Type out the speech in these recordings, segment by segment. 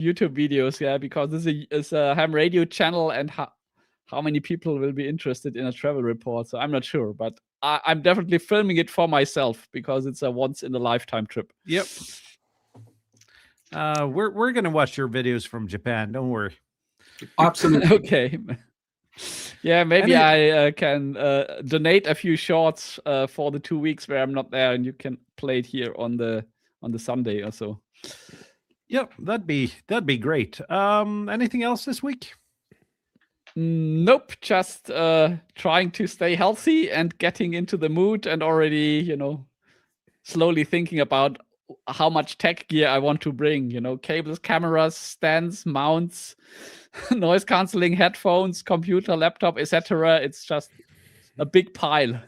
YouTube videos, yeah, because this is a ham radio channel, and how many people will be interested in a travel report? So I'm not sure, but I'm definitely filming it for myself because it's a once in a lifetime trip. Yep. We're gonna watch your videos from Japan. Don't worry. Absolutely. Okay. Yeah, maybe I can donate a few shorts for the 2 weeks where I'm not there, and you can play it here on the Sunday or so. Yep, that'd be great. Anything else this week? Nope, just trying to stay healthy and getting into the mood, and already, slowly thinking about how much tech gear I want to bring. Cables, cameras, stands, mounts, noise cancelling headphones, computer, laptop, etc. It's just a big pile.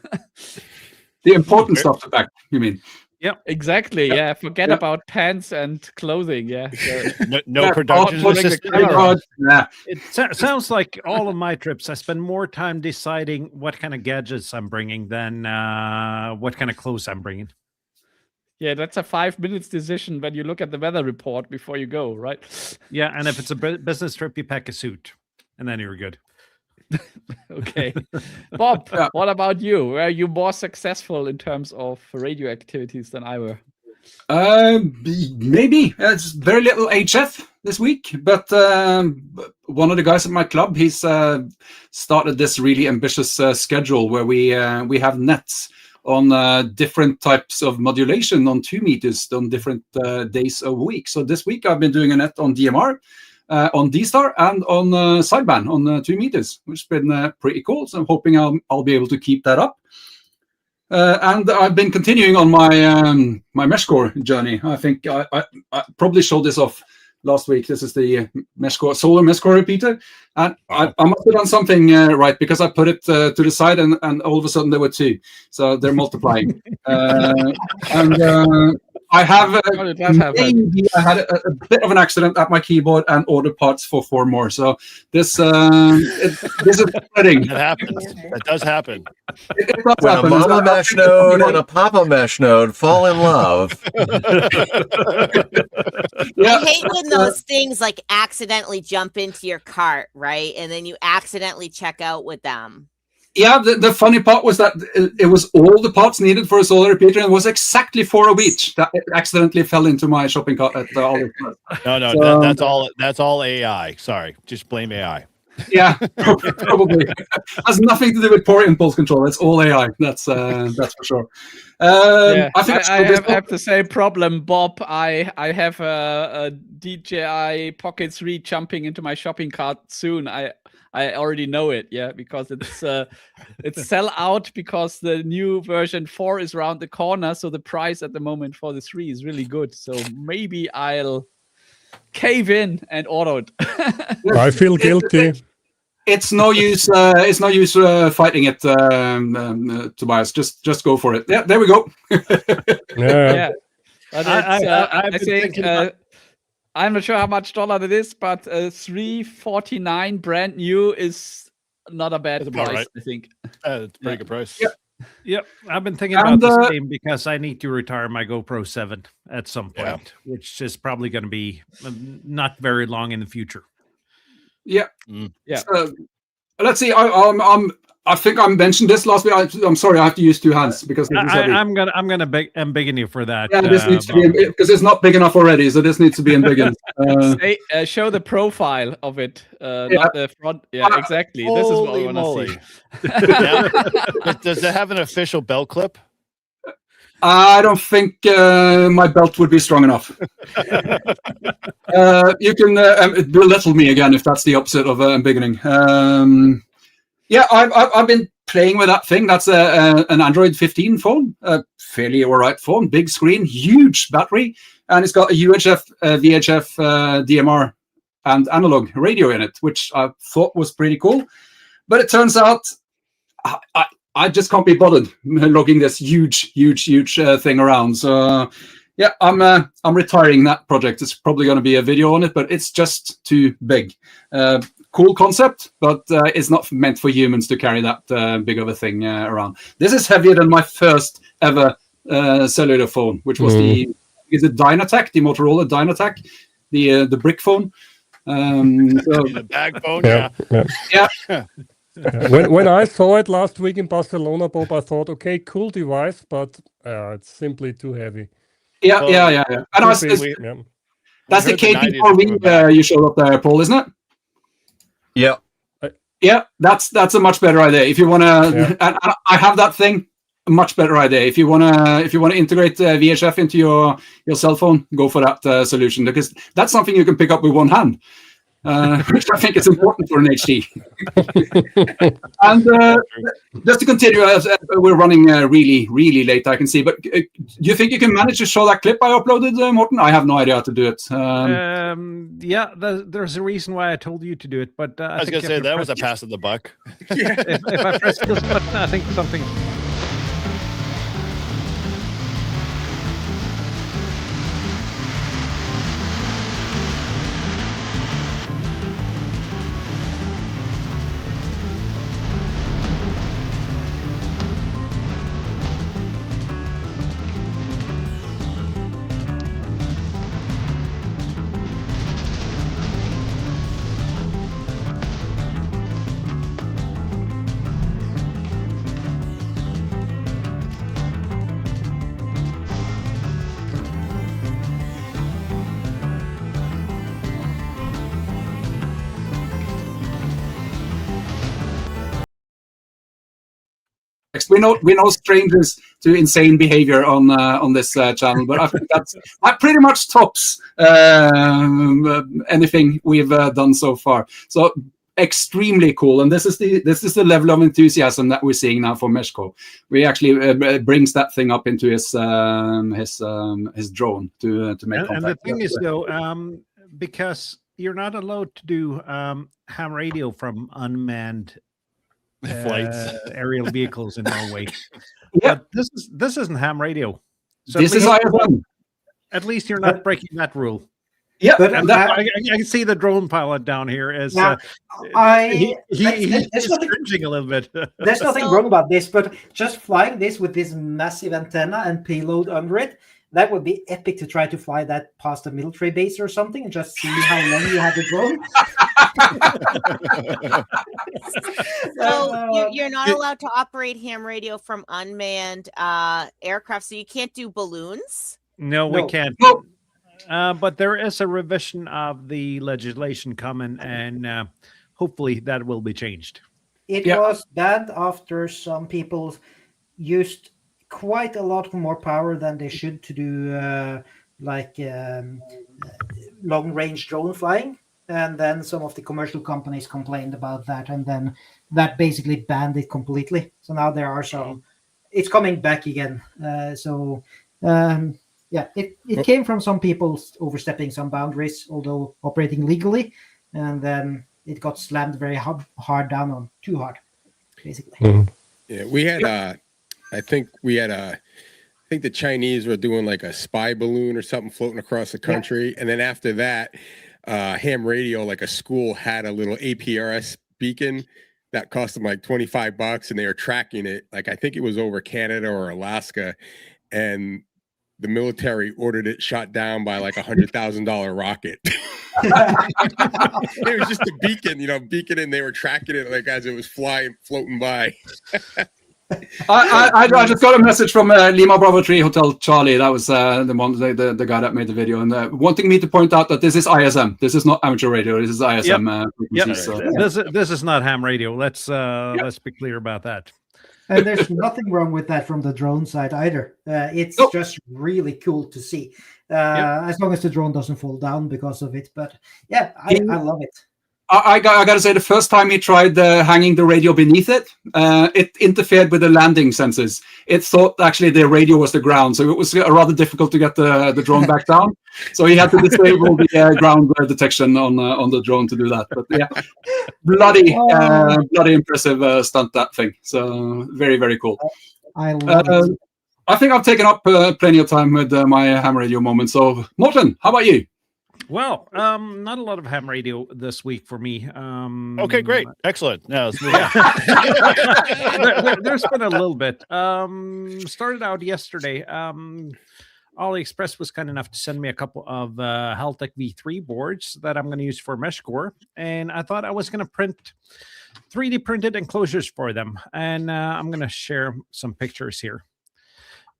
The important stuff to pack, you mean? Yeah, exactly. Yeah, forget about pants and clothing. Yeah, no production assistant. Yeah. It sounds like all of my trips, I spend more time deciding what kind of gadgets I'm bringing than what kind of clothes I'm bringing. Yeah, that's a 5 minutes decision when you look at the weather report before you go, right? Yeah, and if it's a business trip, you pack a suit, and then you're good. Okay. Bob, what about you? Were you more successful in terms of radio activities than I were? Maybe. It's very little HF this week, but one of the guys at my club, he's started this really ambitious schedule where we have nets on different types of modulation on 2 meters on different days of the week. So this week I've been doing a net on DMR, on D-Star, and on sideband on 2 meters, which has been pretty cool. So I'm hoping I'll be able to keep that up. And I've been continuing on my my MeshCore journey. I think I probably showed this off last week. This is the MeshCore solar MeshCore repeater, and I must have done something right, because I put it to the side, and all of a sudden there were 2, so they're multiplying. And I have I had a bit of an accident at my keyboard and ordered parts for 4 more. So this this is spreading. That happens. That does happen. It does When happen. a mama mesh node and a papa mesh node fall in love. Yeah. I hate when those things like accidentally jump into your cart, right? And then you accidentally check out with them. Yeah, the funny part was that it was all the parts needed for a solar repeater, and it was exactly 4 of each that accidentally fell into my shopping cart at Olive. No, So, that's all AI. Sorry, just blame AI. yeah, probably. Has nothing to do with poor impulse control. It's all AI. That's for sure. Yeah, I think I have the same problem, Bob. I have a DJI Pocket 3 jumping into my shopping cart soon. I already know it, yeah, because it's sell out, because the new version 4 is around the corner. So the price at the moment for the 3 is really good. So maybe I'll cave in and order it. I feel guilty. It's no use. It's no use fighting it, Tobias. Just go for it. Yeah, there we go. Yeah. But I've I been think thinking about- I'm not sure how much dollar it is, but $349 brand new is not a bad That's about price, right. I think. It's a pretty good price. Yeah. Yep, I've been thinking about the same, because I need to retire my GoPro 7 at some point, Yeah. which is probably going to be not very long in the future. Yeah. Yeah. Let's see. I think I mentioned this last week. I'm sorry. I have to use 2 hands because this is heavy. I'm begging you for that. Yeah, this needs to be because it's not big enough already. So this needs to be embiggened. Show the profile of it, not the front. Yeah, exactly. This is what we want to see. Yeah. Does it have an official belt clip? I don't think my belt would be strong enough. You can belittle me again if that's the opposite of embiggening. Yeah, I've been playing with that thing. That's an Android 15 phone, a fairly alright phone, big screen, huge battery, and it's got a UHF, VHF, DMR, and analog radio in it, which I thought was pretty cool. But it turns out I just can't be bothered logging this huge thing around. So yeah, I'm retiring that project. It's probably going to be a video on it, but it's just too big. Cool concept, but it's not meant for humans to carry that is of a thing around. This is heavier than my first ever cellular phone, which was the Dynatac, the Motorola Dynatac. the brick phone. The bag phone. Yeah. Yeah. Yeah. When I saw it last week in Barcelona, Bob, I thought, okay, cool device, but it's simply too heavy. Yeah. And that's Could be, yeah. the heard the 90s KP4V you showed up there, Paul, isn't it? Yeah. Yeah, that's a much better idea. If you want to, and I have that thing. A much better idea. If you wanna integrate VHF into your cell phone, go for that solution, because that's something you can pick up with one hand, which I think is important for an HD. And just to continue, we're running really late, I can see. But do you think you can manage to show that clip I uploaded, Morten? I have no idea how to do it. Yeah, there's a reason why I told you to do it, but I was going to say that was a pass of the buck. if I press this button, I think something. We know strangers to insane behavior on this channel, but I think that pretty much tops anything we've done so far. So extremely cool, and this is the level of enthusiasm that we're seeing now for Meshco. We actually brings that thing up into his drone to make contact. And the thing is, though, because you're not allowed to do ham radio from unmanned Flights, aerial vehicles in Norway. Yeah, but this isn't ham radio. So this is IFM. At least you're not breaking that rule. Yeah, But And I can see the drone pilot down here as Now, he's there's nothing- cringing a little bit. There's nothing wrong about this, but just flying this with this massive antenna and payload under it, that would be epic to try to fly that past a military base or something and just see how long you have the drone. So you're not allowed to operate ham radio from unmanned aircraft, so you can't do balloons. No, we No. can't. No. But there is a revision of the legislation coming, and hopefully that will be changed. It Yeah. was banned after some people used quite a lot more power than they should to do long-range drone flying. And then some of the commercial companies complained about that, and then that basically banned it completely. So now there are some. It's coming back again. It came from some people overstepping some boundaries, although operating legally, and then it got slammed very hard down on too hard, basically. Yeah, we had I think the Chinese were doing like a spy balloon or something floating across the country, and then after that, ham radio, like a school had a little APRS beacon that cost them like $25, and they were tracking it. Like I think it was over Canada or Alaska, and the military ordered it shot down by like $100,000 rocket. It was just a beacon, beaconing. They were tracking it like as it was floating by. I just got a message from Lima Bravo 3 Hotel Charlie. That was the guy that made the video, and wanting me to point out that this is ISM. This is not amateur radio. This is ISM. This is not ham radio. Let's be clear about that. And there's nothing wrong with that from the drone side either. It's just really cool to see, as long as the drone doesn't fall down because of it. But yeah, I love it. I got to say, the first time he tried hanging the radio beneath it, it interfered with the landing sensors. It thought actually the radio was the ground, so it was rather difficult to get the drone back down. So he had to disable the ground detection on the drone to do that. But yeah, bloody impressive stunt, that thing. So very, very cool. I love it. I think I've taken up plenty of time with my ham radio moment. So Morten, how about you? Well, not a lot of ham radio this week for me. Okay, great. Excellent. Now let's move on. There's been a little bit. Started out yesterday. AliExpress was kind enough to send me a couple of Haltech V3 boards that I'm going to use for MeshCore, and I thought I was going to print 3D printed enclosures for them, and I'm going to share some pictures here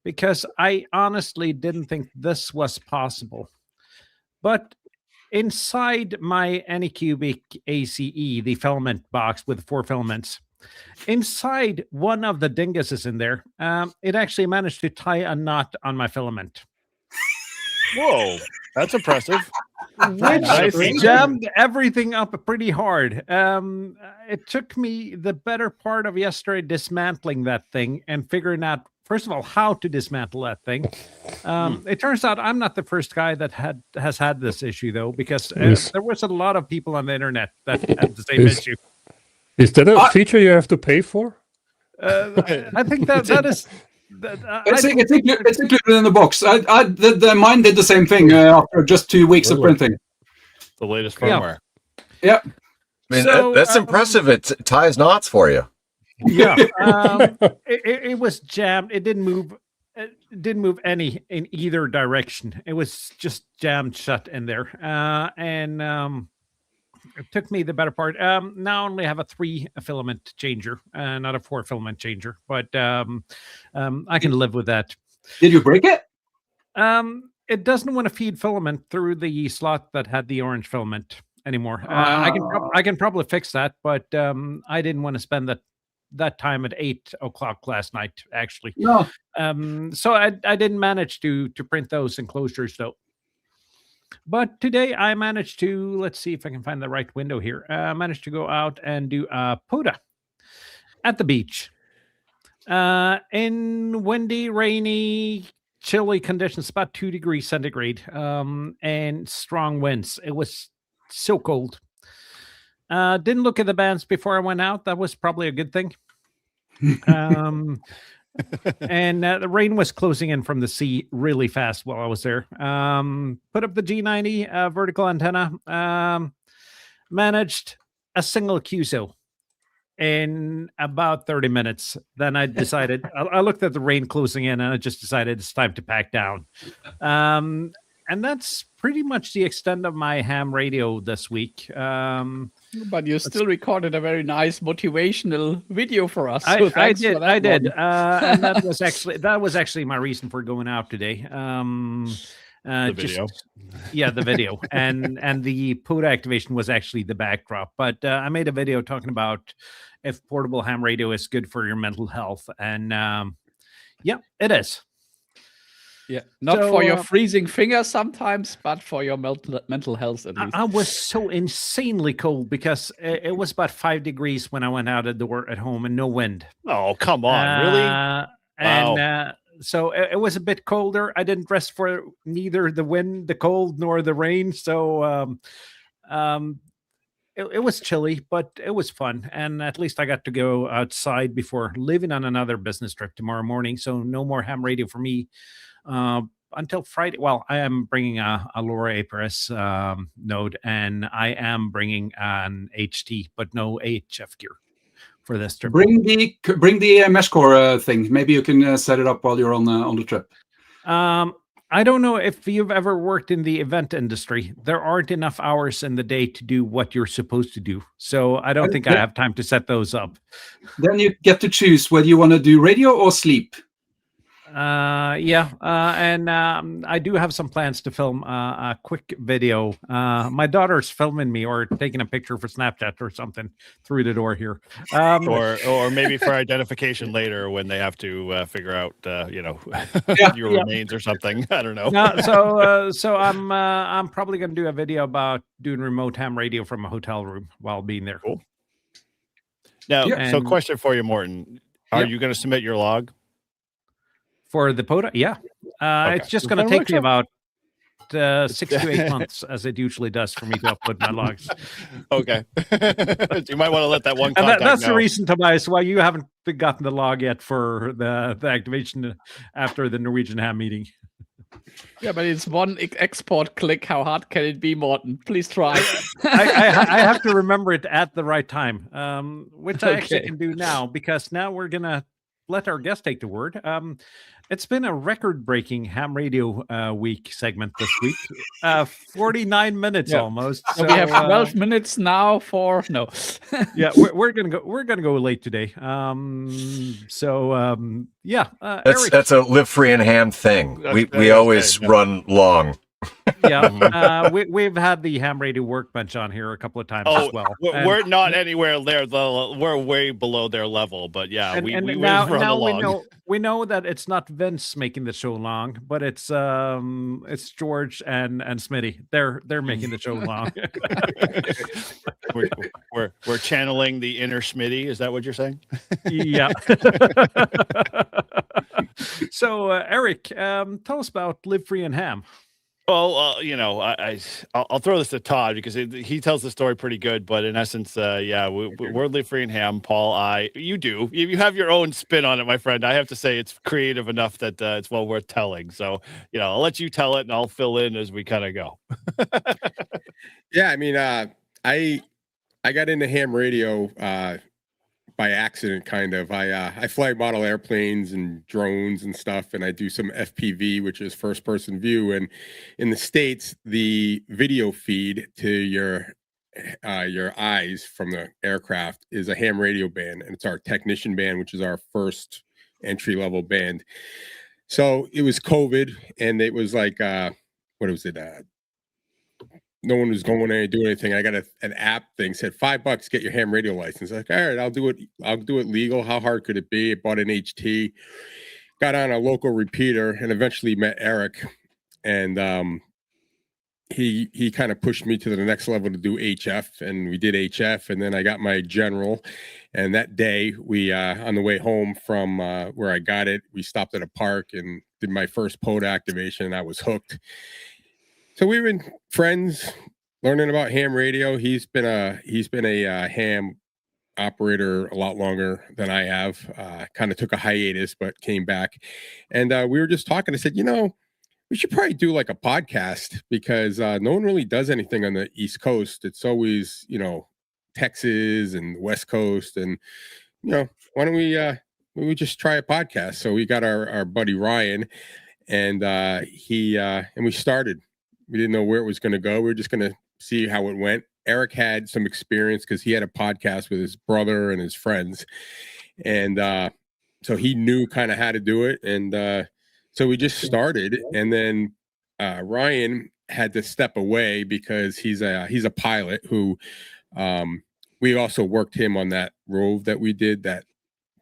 because I honestly didn't think this was possible. But inside my Anycubic ACE, the filament box with 4 filaments, inside one of the dinguses in there, it actually managed to tie a knot on my filament. Whoa, that's impressive. Which jammed everything up pretty hard. It took me the better part of yesterday dismantling that thing and figuring out, first of all, how to dismantle that thing. It turns out I'm not the first guy that has had this issue, though, because there was a lot of people on the internet that had the same issue. Is that a feature you have to pay for? I think that is... It's included in the box. Mine did the same thing after just 2 weeks of printing. The latest firmware. Yeah. I mean, that's impressive. It ties knots for you. Yeah. It was jammed. It didn't move. It didn't move any in either direction. It was just jammed shut in there. It took me the better part. Now I only have a 3 filament changer, not a 4 filament changer, but I can live with that. Did you break it? It doesn't want to feed filament through the slot that had the orange filament anymore. I can probably fix that, but I didn't want to spend that time at 8 o'clock last night, actually. No. So I didn't manage to print those enclosures, though. But today I managed to, let's see if I can find the right window here. I managed to go out and do a POTA at the beach. In windy, rainy, chilly conditions, about 2 degrees centigrade, and strong winds. It was so cold. Didn't look at the bands before I went out. That was probably a good thing. And the rain was closing in from the sea really fast while I was there. Put up the G90 vertical antenna. Managed a single QSO in about 30 minutes. Then I decided, I looked at the rain closing in and I just decided it's time to pack down. And that's pretty much the extent of my ham radio this week. But you still recorded a very nice motivational video for us. I So thanks did. for that I did. one. And that was actually my reason for going out today. The video. Yeah, the video. and the POTA activation was actually the backdrop. But I made a video talking about if portable ham radio is good for your mental health. And yeah, it is. Yeah, not So, for your freezing fingers sometimes, but for your mental health at least. I was so insanely cold because it was about 5 degrees when I went out the door at home and no wind. Oh, come on. Really? And so it was a bit colder. I didn't dress for neither the wind, the cold, nor the rain. So it was chilly, but it was fun. And at least I got to go outside before leaving on another business trip tomorrow morning. So no more ham radio for me until Friday. Well, I am bringing a LoRa APRS node, and I am bringing an HT, but no AHF gear for this trip. Bring the MeshCore thing. Maybe you can set it up while you're on the trip. I don't know if you've ever worked in the event industry. There aren't enough hours in the day to do what you're supposed to do. So I don't think I have time to set those up. Then you get to choose whether you want to do radio or sleep. And I do have some plans to film a quick video. My daughter's filming me or taking a picture for Snapchat or something through the door here. Or maybe for identification later when they have to figure out, your remains or something. I don't know. So I'm probably going to do a video about doing remote ham radio from a hotel room while being there. Cool. Now, so question for you, Morten. Are you going to submit your log? For the POTA? Yeah. Okay. It's just going to take me about 6 to 8 months, as it usually does for me to upload my logs. Okay. You might want to let that one And contact that's know. the reason, Tobias, why you haven't gotten the log yet for the activation after the Norwegian ham meeting. Yeah, but it's one export click. How hard can it be, Morten? Please try. I have to remember it at the right time, which I actually Okay. can do now, because now we're going to let our guest take the word. It's been a record-breaking ham radio week segment this week. 49 minutes almost. So we have 12 minutes now for no. Yeah, we're gonna go. We're gonna go late today. That's a live free and ham thing. We always run long. Yeah, we've had the ham radio workbench on here a couple of times as well. We're not anywhere there. We're way below their level, but yeah, we now run along. We know that it's not Vince making the show long, but it's George and Smitty. They're making the show long. we're channeling the inner Smitty. Is that what you're saying? Yeah. So Eric, tell us about Live Free and Ham. Well, I'll throw this to Todd because he tells the story pretty good. But in essence, we're Live Free and Ham. Paul, you have your own spin on it, my friend. I have to say it's creative enough that it's well worth telling. So, I'll let you tell it and I'll fill in as we kind of go. Yeah, I mean, I got into ham radio by accident, kind of. I fly model airplanes and drones and stuff, and I do some FPV, which is first person view. And in the States, the video feed to your eyes from the aircraft is a ham radio band, and it's our technician band, which is our first entry level band. So it was COVID, and it was like what was it? No one was going there to do anything. I got an app thing, said $5, get your ham radio license. Like, all right, I'll do it legal. How hard could it be? I bought an HT, got on a local repeater, and eventually met Eric. And he kind of pushed me to the next level to do HF, and we did HF, and then I got my general. And that day, we on the way home from where I got it, we stopped at a park and did my first pod activation, and I was hooked. So we've been friends, learning about ham radio. He's been a ham operator a lot longer than I have. Kind of took a hiatus, but came back. And we were just talking. I said, we should probably do like a podcast because no one really does anything on the East Coast. It's always, Texas and West Coast. And, why don't we just try a podcast? So we got our buddy Ryan, and and we started. We didn't know where it was going to go. We were just going to see how it went. Eric had some experience because he had a podcast with his brother and his friends. And so he knew kind of how to do it. And so we just started. And then Ryan had to step away because he's a pilot who we also worked him on that rove that we did, that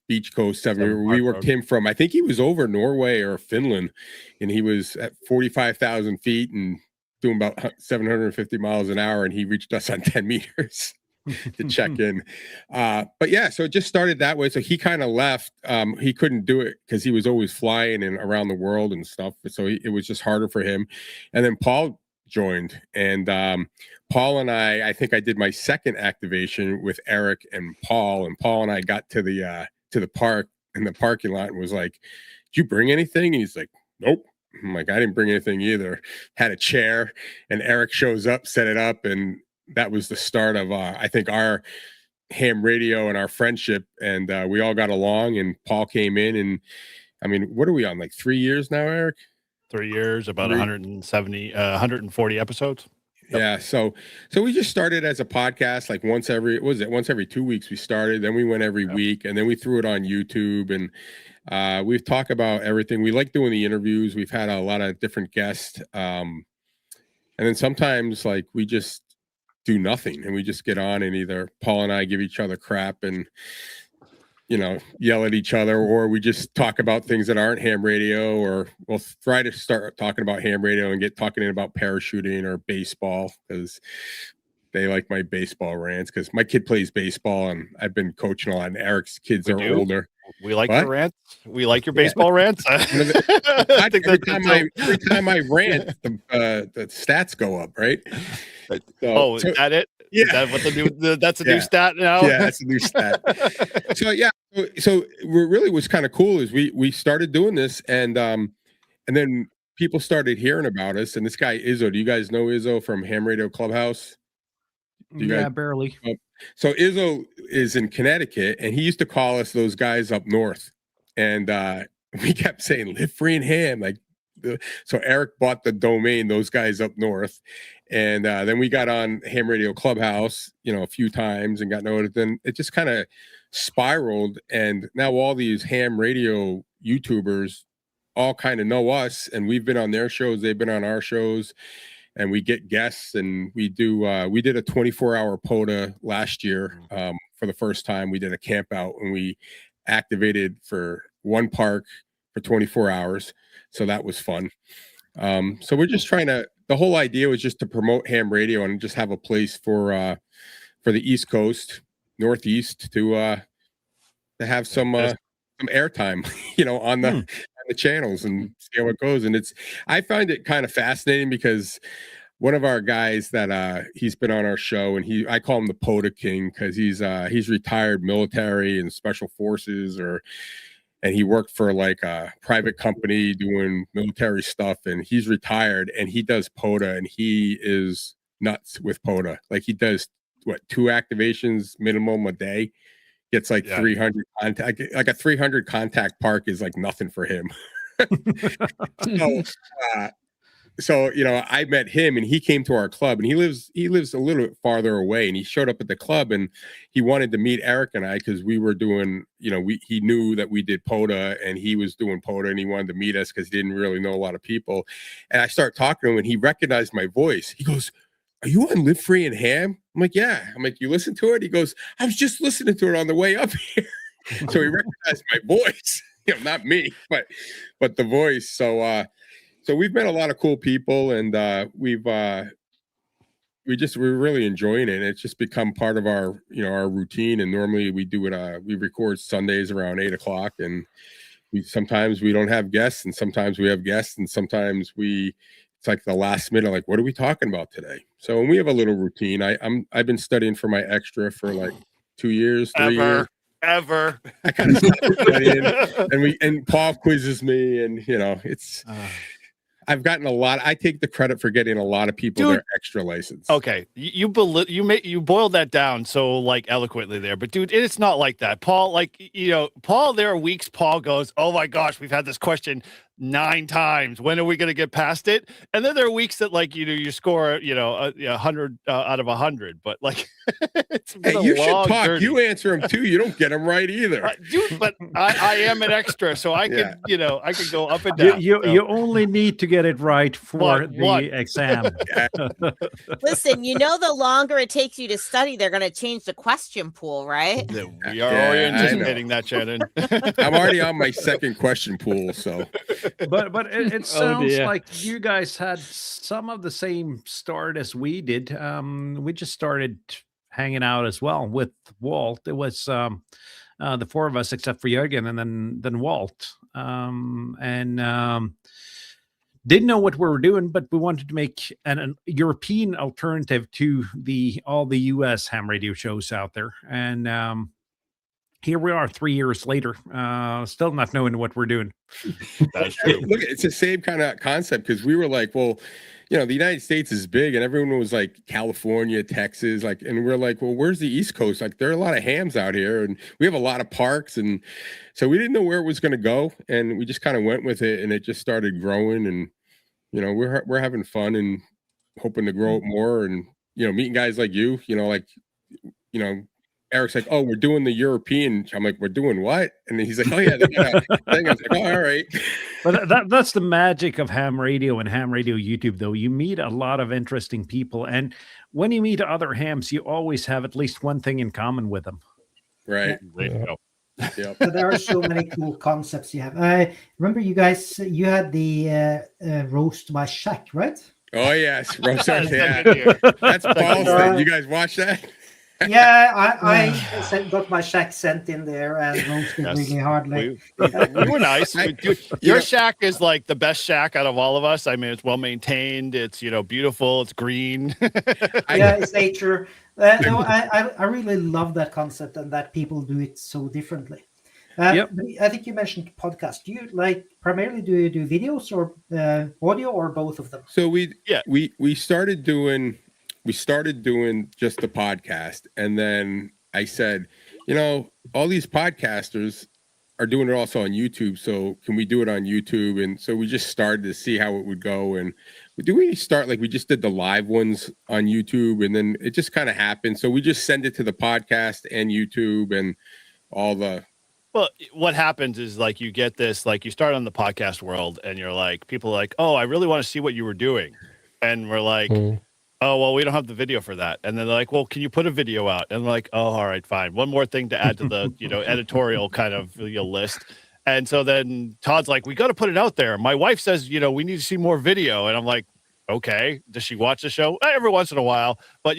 Beach Coast 7. We worked him from, I think he was over Norway or Finland, and he was at 45,000 feet and doing about 750 miles an hour, and he reached us on 10 meters to check in. But yeah, so it just started that way. So he kind of left. He couldn't do it because he was always flying and around the world and stuff. So it was just harder for him. And then Paul joined, and Paul and I think I did my second activation with Eric and Paul and I got to the park in the parking lot and was like, "Did you bring anything?" And he's like, "Nope." I'm like, "I didn't bring anything either." Had a chair, and Eric shows up, set it up, and that was the start of I think our ham radio and our friendship. And we all got along, and Paul came in, and I mean, what are we on, like 3 years now, Eric? 3 years, about 140 episodes. Yep. Yeah. So we just started as a podcast, like once every 2 weeks we started, then we went every week, and then we threw it on YouTube, and we've talked about everything. We like doing the interviews. We've had a lot of different guests. And then sometimes like we just do nothing, and we just get on, and either Paul and I give each other crap and, yell at each other, or we just talk about things that aren't ham radio, or we'll try to start talking about ham radio and get talking about parachuting or baseball, because they like my baseball rants, because my kid plays baseball and I've been coaching a lot, and Eric's kids are older. We like your rants. We like your baseball rants. Every time I rant, the stats go up, right? Is that it? Yeah. Is that what that's a new stat now? Yeah, that's a new stat. So what really was kind of cool is we started doing this, and then people started hearing about us. And this guy Izzo, do you guys know Izzo from Ham Radio Clubhouse? Barely. So Izzo is in Connecticut, and he used to call us those guys up north. and we kept saying "Live Free and Ham." Like, so Eric bought the domain. Those guys up north, and then we got on Ham Radio Clubhouse, a few times and got noticed. Then it just kind of spiraled, and now all these ham radio YouTubers all kind of know us, and we've been on their shows, they've been on our shows, and we get guests, and we did a 24-hour POTA last year. For the first time, we did a camp out, and we activated for one park for 24 hours. So that was fun. So we're just the whole idea was just to promote ham radio and just have a place for the East Coast, Northeast to have some airtime, on the channels and see how it goes. And I find it kind of fascinating because one of our guys that he's been on our show, and I call him the POTA King because he's retired military and special forces, and he worked for like a private company doing military stuff, and he's retired, and he does POTA, and he is nuts with POTA. Like, he does 2 activations minimum a day. Gets like 300 contact, like a 300 contact park is like nothing for him. So I met him, and he came to our club, and he lives a little bit farther away, and he showed up at the club, and he wanted to meet Eric and I because we were doing, he knew that we did POTA, and he was doing POTA, and he wanted to meet us because he didn't really know a lot of people. And I started talking to him, and he recognized my voice. He goes, "Are you on Live Free and Ham?" I'm like, "Yeah." I'm like, "You listen to it?" He goes, "I was just listening to it on the way up here." So he recognized my voice, not me, but the voice. So we've met a lot of cool people, and we're really enjoying it. And it's just become part of our, our routine. And normally we do it, we record Sundays around 8:00, and sometimes we don't have guests, and sometimes we have guests, and sometimes it's like the last minute, like, what are we talking about today? So we have a little routine. I've been studying for my extra for like 2 years, 3 years. Ever. I kind of started studying, and Paul quizzes me, and I've gotten a lot. I take the credit for getting a lot of people their extra license. Okay, you boiled that down so like eloquently there, but dude, it's not like that. Paul, Paul, there are weeks Paul goes, "Oh my gosh, we've had this question 9 times. When are we going to get past it?" And then there are weeks that you score 100 out of 100, but like it's been you should talk. journey. You answer them too. You don't get them right either, dude. But I am an extra, so I could I could go up and down. You only need to get it right for the exam. Listen, the longer it takes you to study, they're going to change the question pool, right? We are already anticipating that, Shannon. I'm already on my second question pool, so. But it sounds like you guys had some of the same start as we did. We just started hanging out as well with Walt. It was the 4 of us except for Jürgen, and then Walt. Didn't know what we were doing, but we wanted to make an European alternative to all the US ham radio shows out there. And here we are 3 years later, still not knowing what we're doing. That's true. Look, it's the same kind of concept, because we were like, well, the United States is big, and everyone was like California, Texas, and we're like, well, where's the East Coast? Like, there are a lot of hams out here, and we have a lot of parks, and so we didn't know where it was going to go, and we just kind of went with it, and it just started growing, and we're having fun and hoping to grow it more, and meeting guys like you, Eric's like, "Oh, we're doing the European." I'm like, "We're doing what?" And he's like, "Oh yeah, they got a thing." I was like, "Oh, all right." But that's the magic of ham radio and ham radio YouTube, though. You meet a lot of interesting people, and when you meet other hams, you always have at least one thing in common with them. Right. Yep. So there are so many cool concepts you have. I remember you guys. You had the roast by Shaq, right? Oh yes, roast. Yeah, that's Paul's thing. You guys watch that? Yeah, I got my shack sent in there and roasted really hardly. We were nice. Your shack is like the best shack out of all of us. I mean, it's well maintained. It's beautiful. It's green. Yeah, it's nature. No, I really love that concept and that people do it so differently. I think you mentioned podcast. Do you primarily do videos or audio, or both of them? So we started doing just the podcast, and then I said, all these podcasters, are doing it also on YouTube. So can we do it on YouTube? And so we just started to see how it would go. And do we start like we just did the live ones on YouTube, and then it just kind of happened. So we just send it to the podcast and YouTube and all the. Well, what happens is like you get this, like you start on the podcast world and you're like, people are like, oh, I really want to see what you were doing. And we're like, oh, well, we don't have the video for that. And then they're like, well, can you put a video out? And we're like, oh, all right, fine. One more thing to add to the, editorial kind of list. And so then Todd's like, we got to put it out there. My wife says, we need to see more video. And I'm like, okay. Does she watch the show? Every once in a while. But,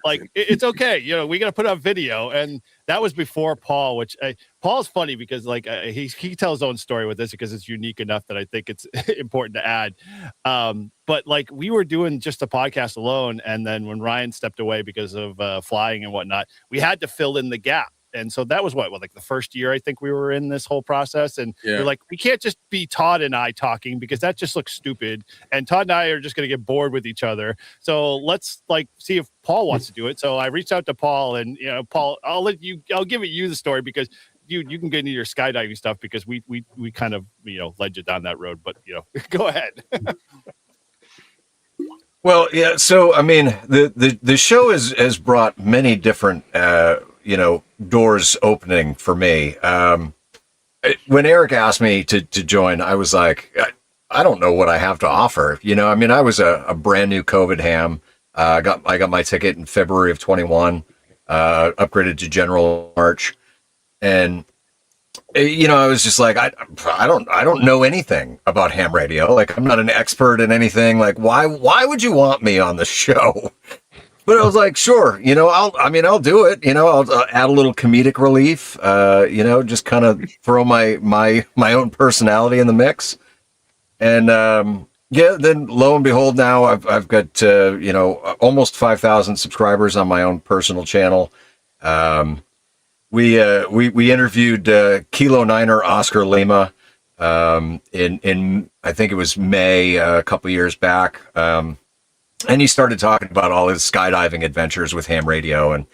like it's okay. We got to put out video. And that was before Paul, which Paul's funny because like he tells his own story with this because it's unique enough that I think it's important to add. But like we were doing just a podcast alone. And then when Ryan stepped away because of flying and whatnot, we had to fill in the gap. And so that was like the first year I think we were in this whole process. And we're like, we can't just be Todd and I talking because that just looks stupid. And Todd and I are just going to get bored with each other. So let's like see if Paul wants to do it. So I reached out to Paul and, Paul, I'll give you the story because you can get into your skydiving stuff because we kind of, led you down that road, but go ahead. Well, yeah. So, I mean, the show has brought many different, doors opening for me. When Eric asked me to join, I was like, I don't know what I have to offer. I was a brand new COVID ham. I got my ticket in February of 21, upgraded to general March. And, I was just like, I don't know anything about ham radio. Like, I'm not an expert in anything. Like, why would you want me on the show? But I was like, sure, I'll do it. I'll add a little comedic relief, just kind of throw my own personality in the mix. And, then lo and behold, now I've got, almost 5,000 subscribers on my own personal channel. We interviewed Kilo Niner Oscar Lima in I think it was May a couple years back. And he started talking about all his skydiving adventures with ham radio, and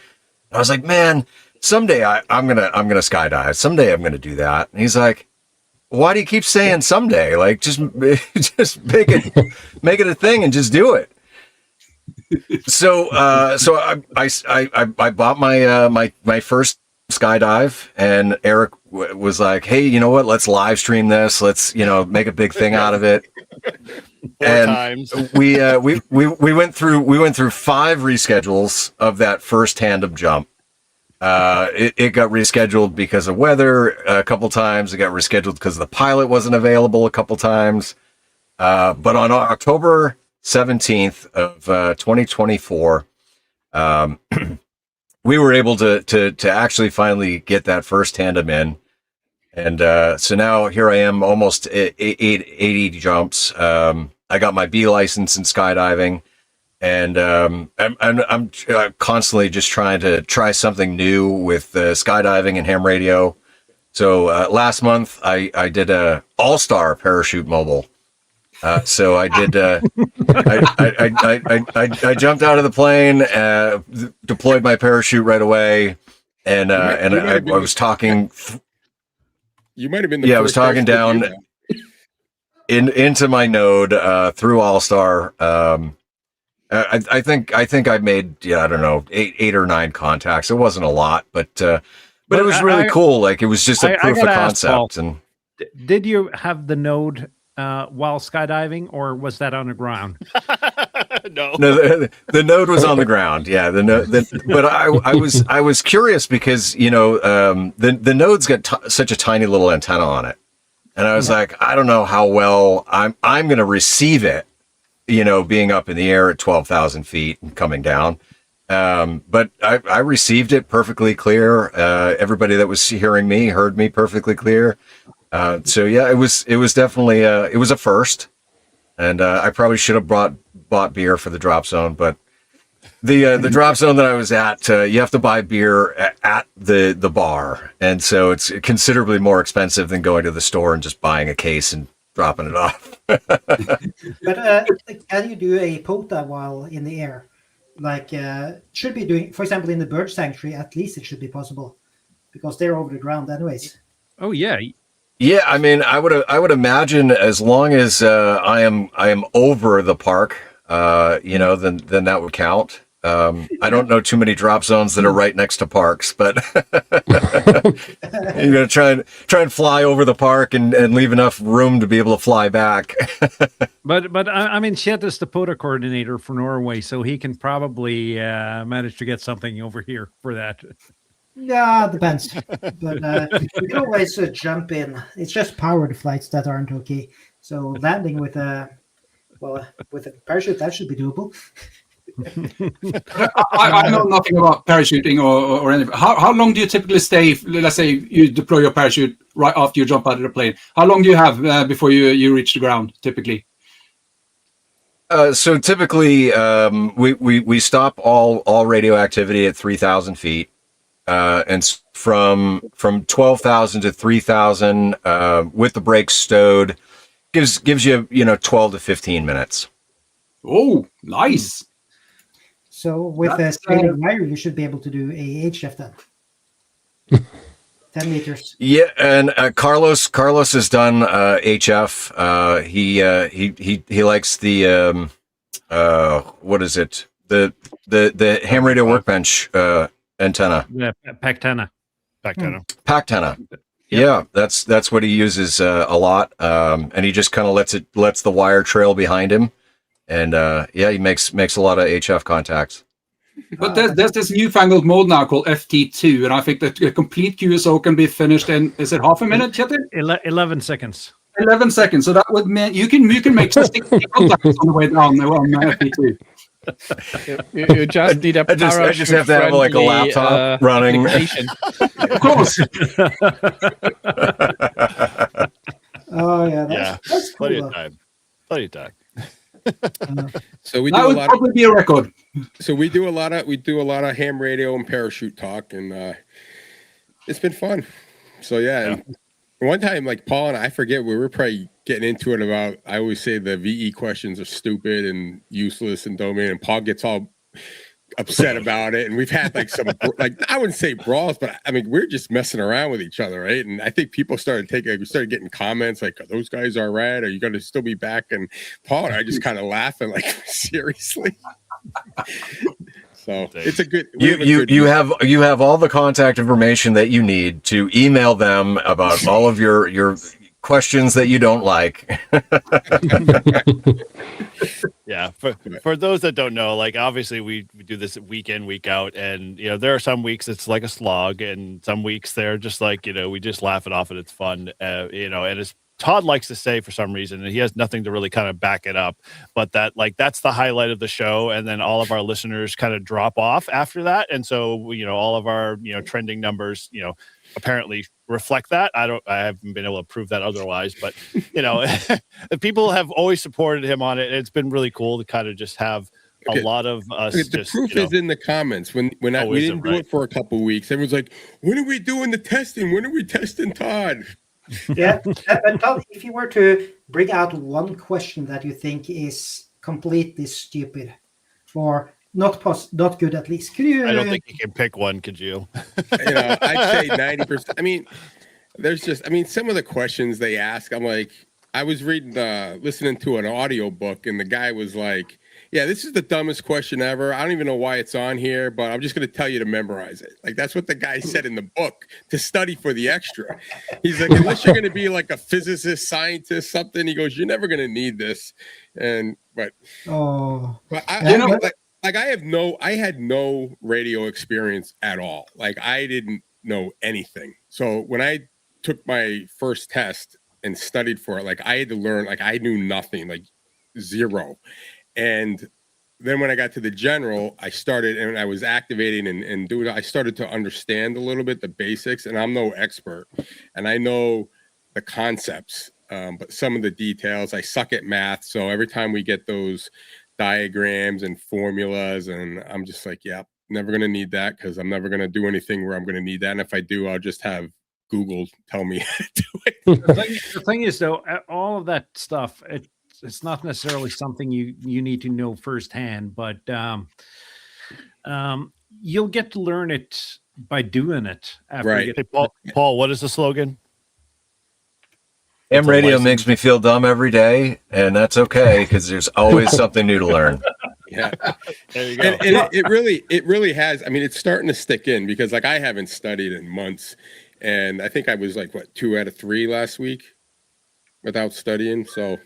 I was like, man, someday I'm gonna skydive. Someday I'm gonna do that. And he's like, why do you keep saying someday? Like, just make it a thing and just do it. So I bought my first skydive, and Eric was like, hey, you know what? Let's live stream this. Let's make a big thing out of it. Times. we went through 5 reschedules of that first tandem jump. It got rescheduled because of weather a couple times. It got rescheduled because the pilot wasn't available a couple times. But on October 17th of 2024, we were able to actually finally get that first tandem in. And so now here I am, almost 80 jumps. I got my B license in skydiving, and I'm constantly just trying to try something new with skydiving and ham radio. So last month I did a all-star parachute mobile. So I did. I jumped out of the plane, deployed my parachute right away, and I was talking. You might have been. I was talking down into my node through All-Star. I think I made I don't know 8 or 9 contacts. It wasn't a lot, but it was really cool. Like it was just a proof of concept. And did you have the node while skydiving, or was that on the ground? No, the node was on the ground. Yeah, but I was curious because the node's got such a tiny little antenna on it, and I was like, I don't know how well I'm going to receive it, being up in the air at 12,000 feet and coming down. But I received it perfectly clear. Everybody that was hearing me heard me perfectly clear. So yeah, it was definitely it was a first, and I probably should have bought beer for the drop zone, but the drop zone that I was at, you have to buy beer at the bar, and so it's considerably more expensive than going to the store and just buying a case and dropping it off. But can you do a POTA while in the air? Like should be doing, for example, in the bird sanctuary. At least it should be possible because they're over the ground anyways. Oh yeah. Yeah, I mean, I would imagine as long as I am over the park, then that would count. I don't know too many drop zones that are right next to parks, but you're gonna try and fly over the park and leave enough room to be able to fly back. But I mean, Chet is the POTA coordinator for Norway, so he can probably manage to get something over here for that. Yeah, depends. But you can always jump in. It's just powered flights that aren't okay. So landing with a parachute, that should be doable. I know nothing about parachuting or anything. How long do you typically stay? Let's say you deploy your parachute right after you jump out of the plane. How long do you have before you reach the ground, typically? So typically, we stop all radio activity at 3,000 feet. And from 12,000 to 3,000 with the brakes stowed gives you 12 to 15 minutes. Oh, nice. So with a scaling wire, you should be able to do a HF then. 10 meters. Yeah, and Carlos has done HF. He likes the what is it? The ham radio workbench antenna. Yeah, Pactana. Pactana. Yeah, that's what he uses a lot. And he just kind of lets the wire trail behind him. And he makes a lot of HF contacts. But there's this newfangled mode now called FT2, and I think that a complete QSO can be finished in, is it half a minute, Kjetil? 11 seconds. 11 seconds. So that would mean you can make 60 contacts on the way down on FT2. You just need a I just have to have like a laptop running. Of course. Oh yeah, that's cool. Plenty of time. So we That do a would lot. probably be a record. So we do a lot of ham radio and parachute talk, and it's been fun. So yeah. And one time, like Paul and I forget, we were probably getting into it about. I always say the VE questions are stupid and useless and domain, and Paul gets all upset about it. And we've had like some I wouldn't say brawls, but I mean we're just messing around with each other, right? And I think people started getting comments like, "Are those guys all right? Are you going to still be back?" And Paul and I just kind of laughing, like, seriously. So it's a good. You have all the contact information that you need to email them about all of your questions that you don't like. Yeah, for those that don't know, like obviously we do this week in, week out, and there are some weeks it's like a slog, and some weeks they're just like we just laugh it off and it's fun, and it's Todd likes to say for some reason, and he has nothing to really kind of back it up, but that's the highlight of the show, and then all of our listeners kind of drop off after that, and so all of our trending numbers apparently reflect that. I haven't been able to prove that otherwise, but people have always supported him on it. It's been really cool to kind of just have a lot of us. The proof is in the comments. We didn't do it for a couple of weeks. Everyone's like, "When are we doing the testing? When are we testing Todd?" Yeah, but Todd, if you were to bring out one question that you think is completely stupid or not good, at least, could you? I don't think you can pick one, could you? I'd say 90%. I mean, some of the questions they ask, I'm like, I was listening to an audio book, and the guy was like, "Yeah, this is the dumbest question ever. I don't even know why it's on here, but I'm just going to tell you to memorize it." Like, that's what the guy said in the book, to study for the extra. He's like, unless you're going to be like a physicist, scientist, something, he goes, "You're never going to need this." But I had no radio experience at all. Like, I didn't know anything. So when I took my first test and studied for it, like, I had to learn, like, I knew nothing, like zero. And then when I got to the general, I started and I was activating and doing. I started to understand a little bit the basics, and I'm no expert, and I know the concepts, but some of the details. I suck at math, so every time we get those diagrams and formulas, and I'm just like, "Yeah, never going to need that, because I'm never going to do anything where I'm going to need that. And if I do, I'll just have Google tell me how to do it." The thing is, though, all of that stuff, it's not necessarily something you need to know firsthand, but you'll get to learn it by doing it. After Right. Hey, Paul, what is the slogan? Ham a radio license. makes me feel dumb every day, and that's okay because there's always something new to learn. Yeah. There you go. And it really has. I mean, it's starting to stick in because like I haven't studied in months, and I think I was like 2 out of 3 last week without studying. So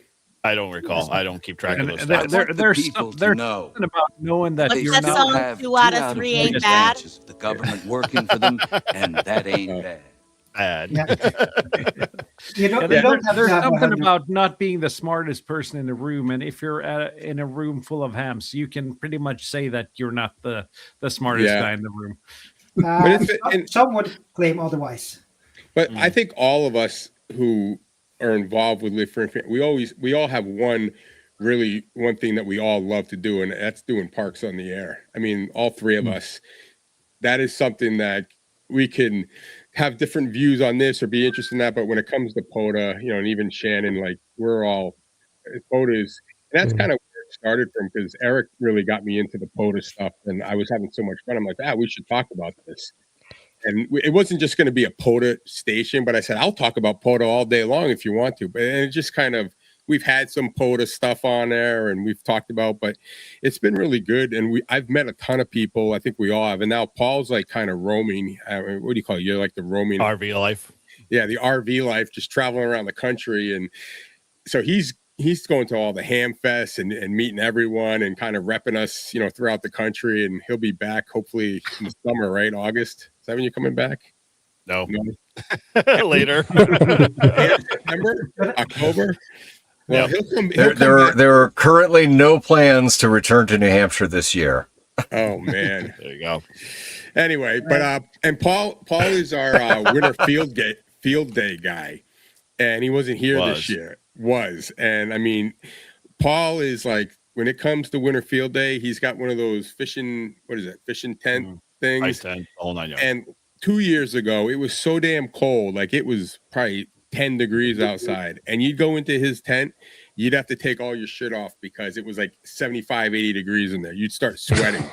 I don't recall. I don't keep track of those. And stats. there's something about knowing that What's you're that not. song? 2 out of 3 ain't bad. The government working for them, and that ain't bad. Bad. Yeah. You don't, And you don't have to there's have something 100. about not being the smartest person in the room, and if you're in a room full of hams, you can pretty much say that you're not the smartest Yeah. guy in the room. But it's- Some would claim otherwise. But I think all of us who are involved with Live Free and Fair, we all have one thing that we all love to do, and that's doing Parks on the Air. I mean, all 3 of us, that is something that we can have different views on this or be interested in that. But when it comes to POTA, and even Shannon, like POTA is, and that's kind of where it started from, because Eric really got me into the POTA stuff, and I was having so much fun. I'm like, we should talk about this. And it wasn't just going to be a POTA station, but I said, I'll talk about POTA all day long if you want to. But it just kind of, we've had some POTA stuff on there and we've talked about, but it's been really good. And I've met a ton of people. I think we all have. And now Paul's like kind of roaming. What do you call it? You're like the roaming RV life. Yeah, the RV life, just traveling around the country. And so he's going to all the ham fests and meeting everyone and kind of repping us, throughout the country. And he'll be back hopefully in the summer, right? August. Is that when you're coming back? No. Later. September? October? Well, he'll come. There are currently no plans to return to New Hampshire this year. Oh man, there you go. Anyway, but and Paul is our winter field day guy, and he wasn't here this year. And I mean, Paul is like, when it comes to winter field day, he's got one of those fishing tent things. Ice tent, all 9 yards. And 2 years ago, it was so damn cold, like it was probably 10 degrees outside, and you'd go into his tent, you'd have to take all your shit off because it was like 75, 80 degrees in there. You'd start sweating.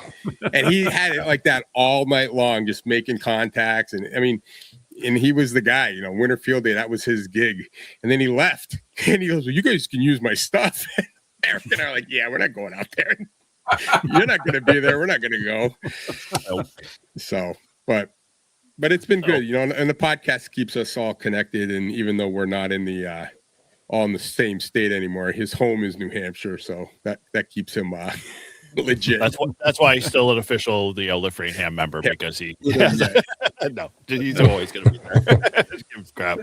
And he had it like that all night long, just making contacts. And I mean, and he was the guy, winter field day, that was his gig. And then he left and he goes, well, you guys can use my stuff. Eric and I are like, yeah, we're not going out there. You're not going to be there. We're not going to go. Nope. So, but it's been good, and the podcast keeps us all connected. And even though we're not in the all in the same state anymore, his home is New Hampshire, so that keeps him legit. That's why he's still an official Live Free and Ham member, because he no, he's always going to be there. Give him crap.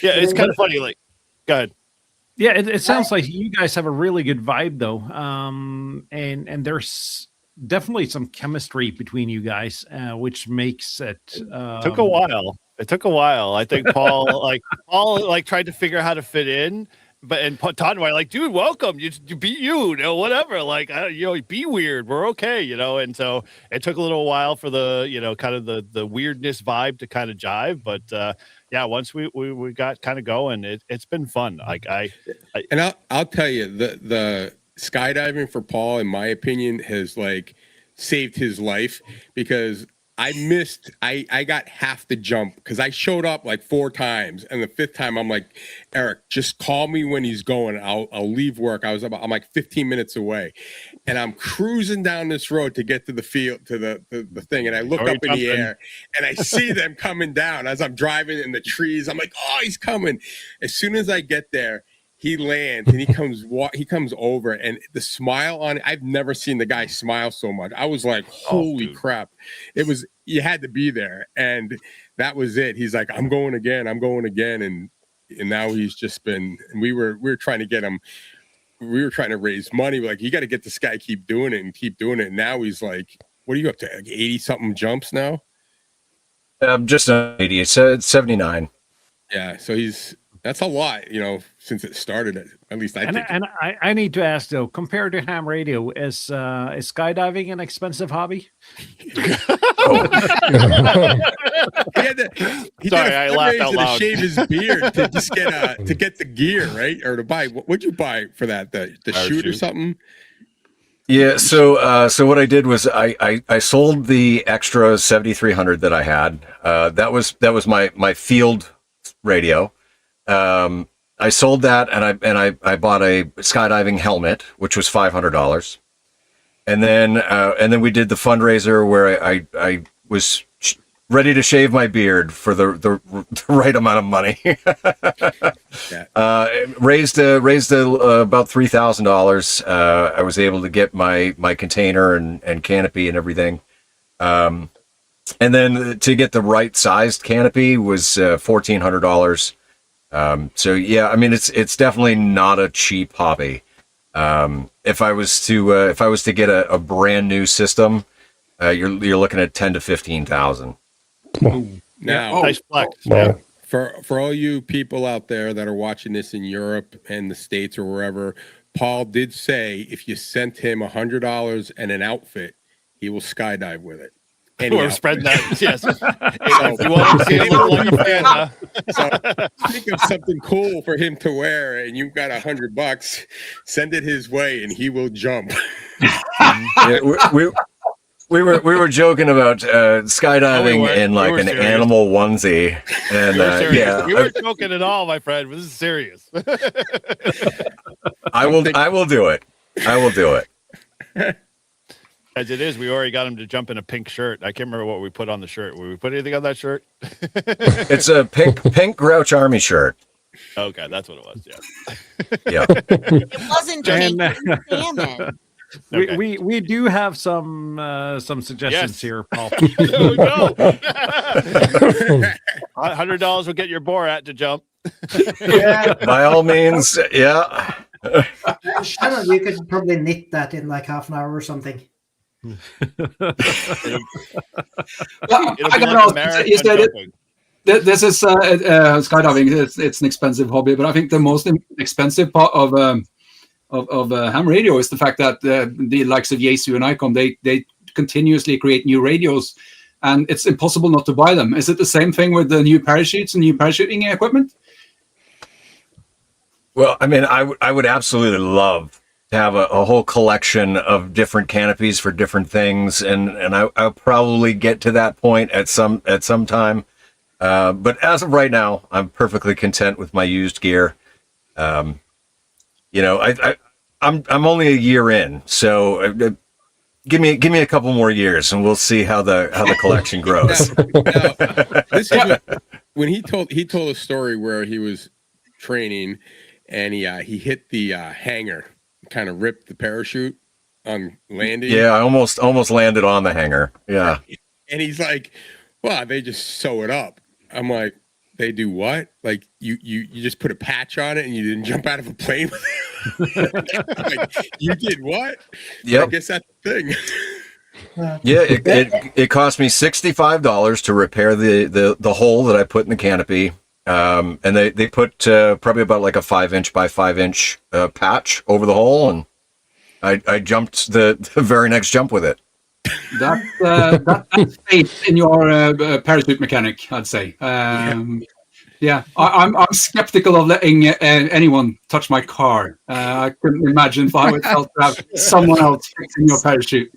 Yeah, it's kind of funny. Like, go ahead. Yeah, it sounds like you guys have a really good vibe though, and there's definitely some chemistry between you guys, which makes it took a while. It took a while. I think Paul tried to figure out how to fit in, and Todd and I like, dude, welcome. You be you, whatever. Like, be weird. We're okay, And so it took a little while for the, kind of the weirdness vibe to kind of jive, but yeah, once we got kind of going, it's been fun. Like and I'll tell you, the skydiving for Paul, in my opinion, has like saved his life, because I got half the jump because I showed up like 4 times, and the 5th time I'm like, Eric, just call me when he's going. I'll leave work. I'm like 15 minutes away, and I'm cruising down this road to get to the field, to the thing, and I look up in the air and I see them coming down as I'm driving in the trees. I'm like, oh, he's coming. As soon as I get there, he lands and he comes over, and the smile on it, I've never seen the guy smile so much. I was like, holy crap. You had to be there. And that was it. He's like, I'm going again. And now he's just been, and we were trying to get him. We were trying to raise money. We're like, you got to get this guy, keep doing it. And now he's like, what are you up to? Like 80 something jumps now? Just 80. It's 79. Yeah. So that's a lot, since it started. At least I think. And I need to ask though, compared to ham radio, is skydiving an expensive hobby? I laughed out loud. To shave his beard to just get the gear, right? Or to buy. What'd you buy for that? The chute or something? Yeah. So what I did was I sold the extra 7300 that I had. That was my field radio. I sold that, and I bought a skydiving helmet, which was $500, and then we did the fundraiser where I was ready to shave my beard for the right amount of money. Raised about $3,000. I was able to get my container and canopy and everything. And then to get the right sized canopy was $1,400. So yeah, I mean it's definitely not a cheap hobby. If I was to get a brand new system, you're looking at 10 to 15,000. Now, Nice flex. Wow. for all you people out there that are watching this in Europe and the States or wherever, Paul did say if you sent him $100 and an outfit, he will skydive with it. We're spreading that. Yes. If you want to see him look like a fan, huh? So think of something cool for him to wear, and you've got $100. Send it his way, and he will jump. Yeah, we were joking about skydiving in like an serious. Animal onesie, and We weren't joking at all, my friend. This is serious. I will do it. I will do it. As it is, we already got him to jump in a pink shirt. I can't remember what we put on the shirt. Will we put anything on that shirt? It's a pink Grouch Army shirt. Okay, that's what it was. Yeah. Yeah. It wasn't pink. And, It was salmon. Okay. We do have some suggestions Yes. here, Paul. There we go. $100 will get your Borat to jump. Yeah, By all means, yeah. Shannon, you could probably knit that in like half an hour or something. Well, It'll I be gotta like ask, a marathon you said it, jumping. this is skydiving. It's an expensive hobby, but I think the most expensive part of ham radio is the fact that the likes of Yaesu and Icon they continuously create new radios, and it's impossible not to buy them. Is it the same thing with the new parachutes and new parachuting equipment? Well, I mean, I would absolutely love to have a whole collection of different canopies for different things, and I'll probably get to that point at some time. But as of right now, I'm perfectly content with my used gear. I'm only a year in, so give me a couple more years, and we'll see how the collection grows. Now, this is when he told a story where he was training and he hit the hanger, kind of ripped the parachute on landing. Yeah, I almost landed on the hanger. Yeah. And he's like, "Well, they just sew it up." I'm like, "They do what? Like you just put a patch on it and you didn't jump out of a plane with it?" Like, you did what? Yep. I guess that's the thing. Yeah, it cost me $65 to repair the hole that I put in the canopy. And they put probably about like a 5-inch by 5-inch patch over the hole, and I jumped the very next jump with it. That's faith in your parachute mechanic, I'd say. Yeah, I'm skeptical of letting anyone touch my car. I couldn't imagine how it felt to have someone else fixing your parachute.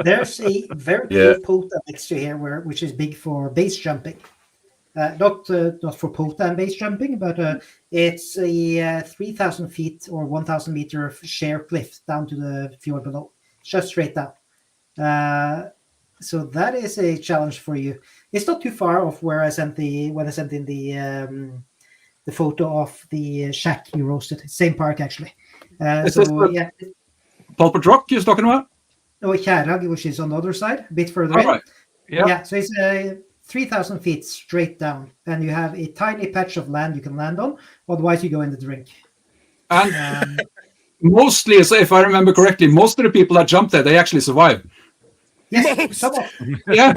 There's a very big POTA next to here, which is big for base jumping. Not for POTA and base jumping, but it's a 3,000 feet or 1,000 meter of sheer cliff down to the fjord below, just straight down. So that is a challenge for you. It's not too far off where I sent in the photo of the shack you roasted. Same park actually. Pulpit Rock you're talking about? No, Kjærhag, which is on the other side, a bit further in. Right. Yeah, so it's 3,000 feet straight down, and you have a tiny patch of land you can land on. Otherwise, you go in the drink. And mostly, if I remember correctly, most of the people that jump there, they actually survive. Yes, some of Yeah,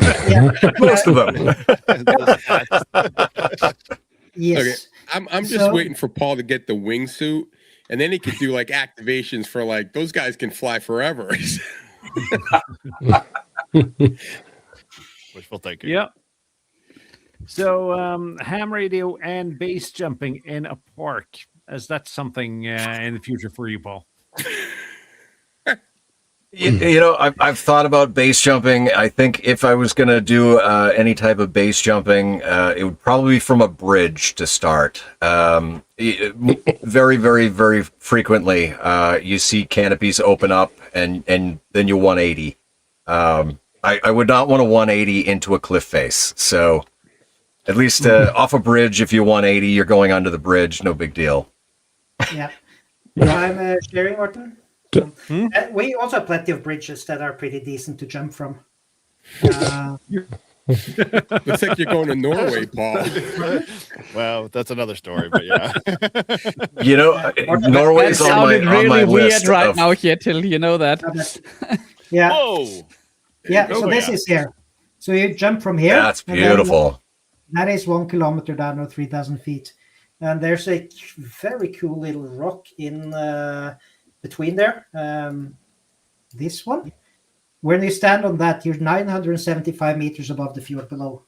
Most of them. yes. Okay, I'm just waiting for Paul to get the wingsuit, and then he could do like activations for like those guys can fly forever. Wishful thinking. Yep. So ham radio and base jumping in a park. Is that something in the future for you, Paul? You know, I've thought about base jumping. I think if I was going to do any type of base jumping, it would probably be from a bridge to start. Very, very, very frequently, you see canopies open up and then you 180. I would not want to 180 into a cliff face. So at least off a bridge, if you 180, you're going under the bridge. No big deal. Yeah. I'm sharing, Martin. We also have plenty of bridges that are pretty decent to jump from. Looks like you're going to Norway, Paul. Well, that's another story, but yeah. You know, Norway's That on my, sounded on really my weird list. right of, now, Kjetil. You know that. Yeah. Whoa. Yeah. Oh, So this yeah. is here. So you jump from here. That's and then beautiful. that is 1 kilometer down or 3,000 feet. And there's a very cool little rock in between there. This one. When you stand on that, you're 975 meters above the fjord below.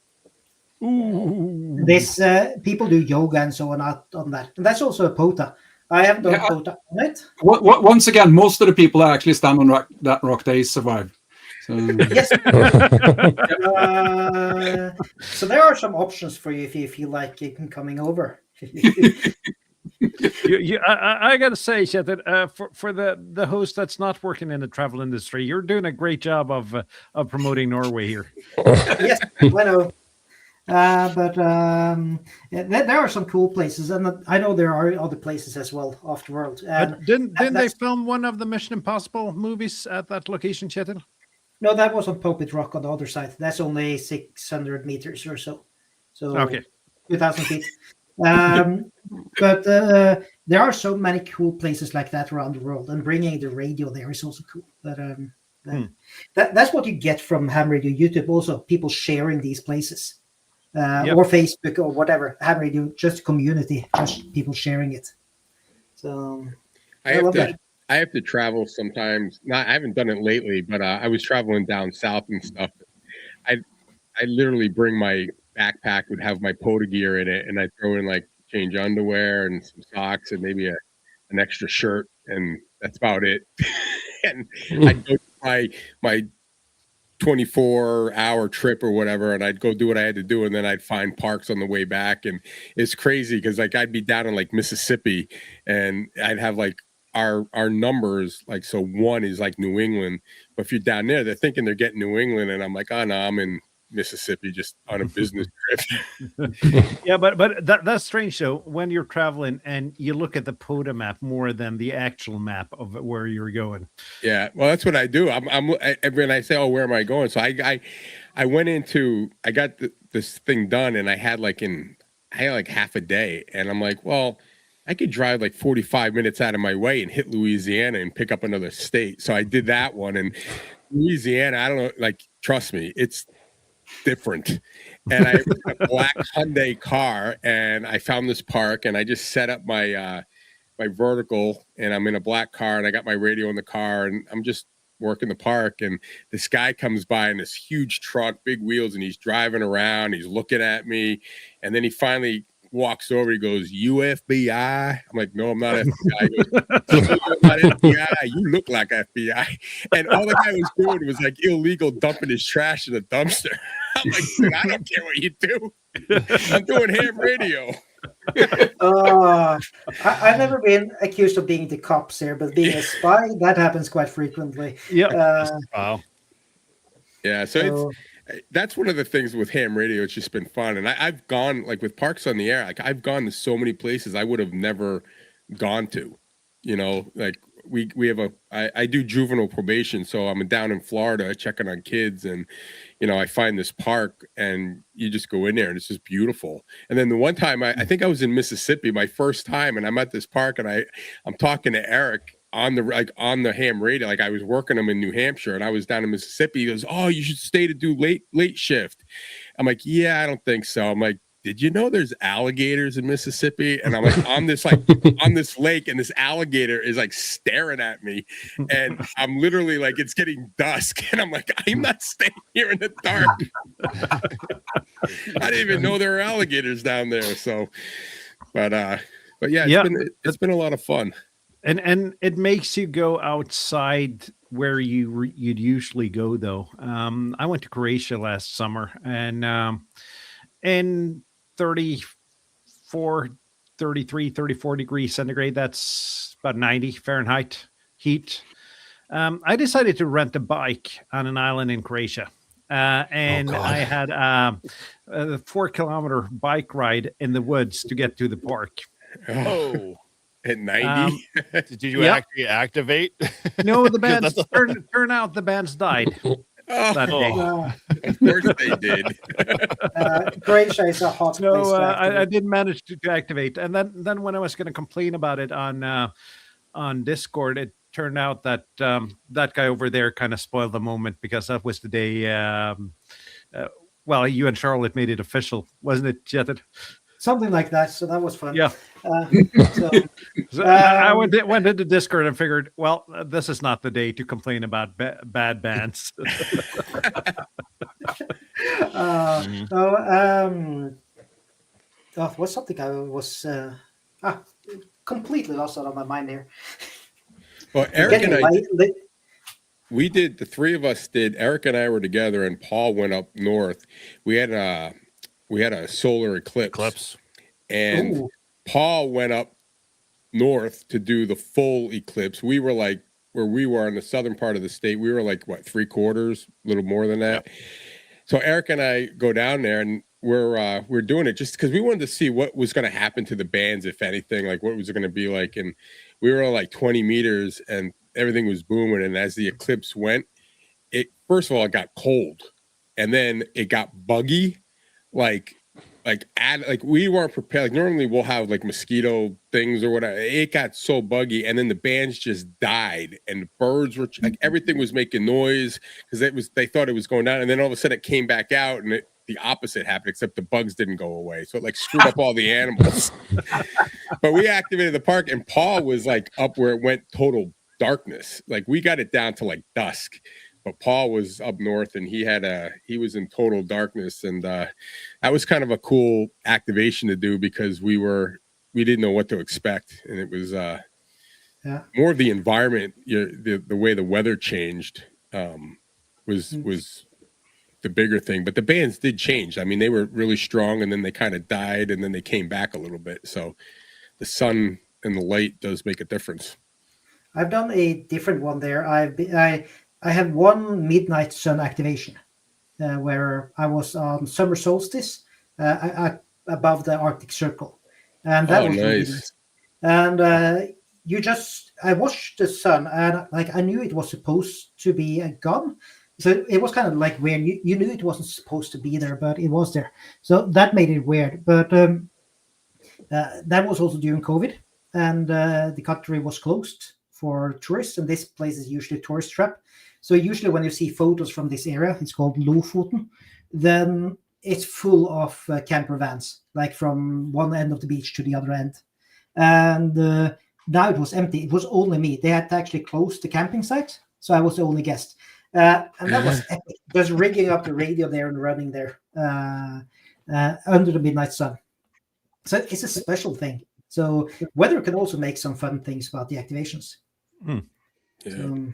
Ooh. This people do yoga and so on out on that. And that's also a pota. I haven't done pota on it. Once again, most of the people that actually stand on that rock, they survive. So, Yes. So there are some options for you if you feel like coming over. I got to say, Chet, that for the host that's not working in the travel industry, you're doing a great job of promoting Norway here. Yes, I know. But there are some cool places, and I know there are other places as well off the world. And But didn't they that's- film one of the Mission Impossible movies at that location, Chet? No, that was on Popit Rock on the other side. That's only 600 meters or so. So Okay. 2,000 feet. But there are so many cool places like that around the world, and bringing the radio there is also cool. But that's what you get from Ham Radio YouTube. Also, people sharing these places, or Facebook or whatever. Ham Radio, just community, just people sharing it. So I love that. I have to travel sometimes. I haven't done it lately, but I was traveling down south and stuff. I literally bring my backpack, would have my POTA gear in it, and I throw in like change underwear and some socks and maybe an extra shirt, and that's about it. And I'd go my 24-hour trip or whatever, and I'd go do what I had to do, and then I'd find parks on the way back. And it's crazy because like I'd be down in like Mississippi, and I'd have like our numbers, like, so 1 is like New England, but if you're down there, they're thinking they're getting New England, and I'm like, oh no, I'm in Mississippi just on a business trip. Yeah, but that's strange though, when you're traveling and you look at the POTA map more than the actual map of where you're going. Yeah, well, that's what I do. When I say, oh, where am I going? So I went into, I got this thing done, and I had like half a day, and I'm like, well, I could drive like 45 minutes out of my way and hit Louisiana and pick up another state. So I did that one, and Louisiana, I don't know, like, trust me, it's different. And I was in a black Hyundai car, and I found this park, and I just set up my my vertical, and I'm in a black car, and I got my radio in the car, and I'm just working the park, and this guy comes by in this huge truck, big wheels, and he's driving around, he's looking at me, and then he finally walks over, he goes, "You FBI?" I'm like, "No, I'm not FBI." He goes, "You're not FBI, you look like FBI." And all the guy was doing was like illegal dumping his trash in a dumpster. I'm like, "Dude, I don't care what you do. I'm doing ham radio." I've never been accused of being the cops here, but being a spy, that happens quite frequently. Yeah. Wow. Yeah, so that's one of the things with ham radio. It's just been fun, and I've gone, like, with Parks on the Air, like, I've gone to so many places I would have never gone to. You know, like we have I do juvenile probation, so I'm down in Florida checking on kids, and you know, I find this park, and you just go in there, and it's just beautiful. And then the one time I think I was in Mississippi, my first time, and I'm at this park, and I'm talking to Eric on the ham radio, like I was working him in New Hampshire, and I was down in Mississippi. He goes, "Oh, you should stay to do late shift." I'm like, "Yeah, I don't think so." I'm like, "Did you know there's alligators in Mississippi?" And I'm like, on this lake, and this alligator is like staring at me, and I'm literally like, it's getting dusk, and I'm like, I'm not staying here in the dark. I didn't even know there were alligators down there. So, but yeah, it's been a lot of fun. And it makes you go outside where you'd usually go, though. I went to Croatia last summer, and in 34, 33, 34 degrees centigrade, that's about 90 Fahrenheit heat. I decided to rent a bike on an island in Croatia. And I had a 4-kilometer bike ride in the woods to get to the park. Oh, At 90? did you Yep. actually activate? No, the bands turn out the bands died that day. Of course they did. Croatia is a hot place. So to I activate. didn't manage to activate. And then when I was going to complain about it on Discord, it turned out that that guy over there kind of spoiled the moment, because that was the day. Well, you and Charlotte made it official, wasn't it, Jetted? Something like that. So that was fun. Yeah. So, So I went into Discord and figured, well, this is not the day to complain about bad bands. what's something I was completely lost out of my mind here. Well, Eric and I, Getting we did, the three of us did, Eric and I were together and Paul went up north. We had a solar eclipse. And Ooh. Paul went up north to do the full eclipse. We were like, where we were in the southern part of the state, we were like, what, 3/4, a little more than that. So Eric and I go down there, and we're doing it just because we wanted to see what was going to happen to the bands, if anything, like what was it going to be like. And we were like 20 meters and everything was booming. And as the eclipse went, it, first of all, it got cold, and then it got buggy, like we weren't prepared. Like normally we'll have like mosquito things or whatever. It got so buggy, and then the bands just died, and the birds were like, everything was making noise because they thought it was going down, and then all of a sudden it came back out, and the opposite happened, except the bugs didn't go away, so it like screwed up all the animals. But we activated the park, and Paul was like up where it went total darkness. Like we got it down to like dusk. But Paul was up north, and he was in total darkness, and that was kind of a cool activation to do because we didn't know what to expect, and it was more of the environment, the way the weather changed was the bigger thing. But the bands did change. I mean, they were really strong, and then they kind of died, and then they came back a little bit. So the sun and the light does make a difference. I've done a different one there. I had one midnight sun activation where I was on summer solstice above the Arctic Circle, and that was really nice. And I watched the sun, and like I knew it was supposed to be gone, so it was kind of like weird. You knew it wasn't supposed to be there, but it was there, so that made it weird. But that was also during COVID, and the country was closed for tourists, and this place is usually a tourist trap. So usually when you see photos from this area, it's called Lofoten, then it's full of camper vans, like from one end of the beach to the other end. And now it was empty. It was only me. They had to actually close the camping site, so I was the only guest. And that was epic. Just rigging up the radio there and running there under the midnight sun. So it's a special thing. So weather can also make some fun things about the activations. Yeah. So,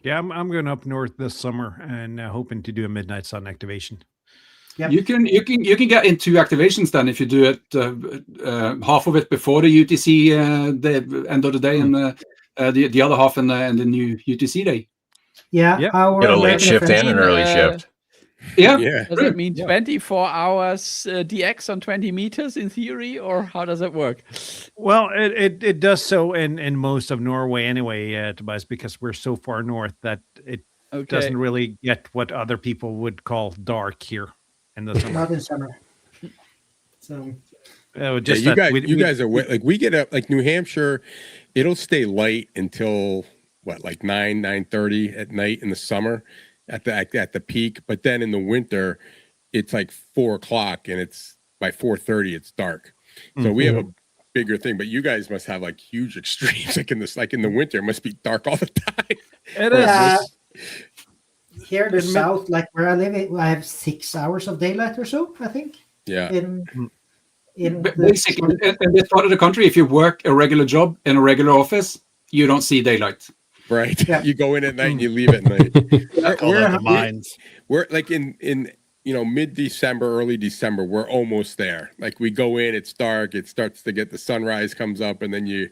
Yeah, I'm going up north this summer and hoping to do a midnight sun activation. yeah. You can get into activations then if you do it half of it before the UTC the end of the day, and the other half in the new UTC day. Yeah, Yep. our Get a late American shift friends- and an early shift. Yeah, Yeah. Does it mean 24 hours DX on 20 meters in theory, or how does it work? Well, it does so in most of Norway anyway, Tobias, because we're so far north that it Okay. doesn't really get what other people would call dark here in the summer. Not in summer. So Just you that guys, you guys are like, we get up like New Hampshire, it'll stay light until what, like 9:30 at night in the summer at the peak, but then in the winter it's like 4:00 and it's by 4:30 it's dark. So we have a bigger thing, but you guys must have like huge extremes. Like in the winter, it must be dark all the time. It is. here in the south, like where I live, I have 6 hours of daylight or so, I think. Yeah. basically in this part of the country, if you work a regular job in a regular office, you don't see daylight. Right. Yeah. You go in at night and you leave at night. Call that the mines. We're like in mid-December, early December, we're almost there. Like we go in, it's dark, it starts to get the sunrise comes up, and then you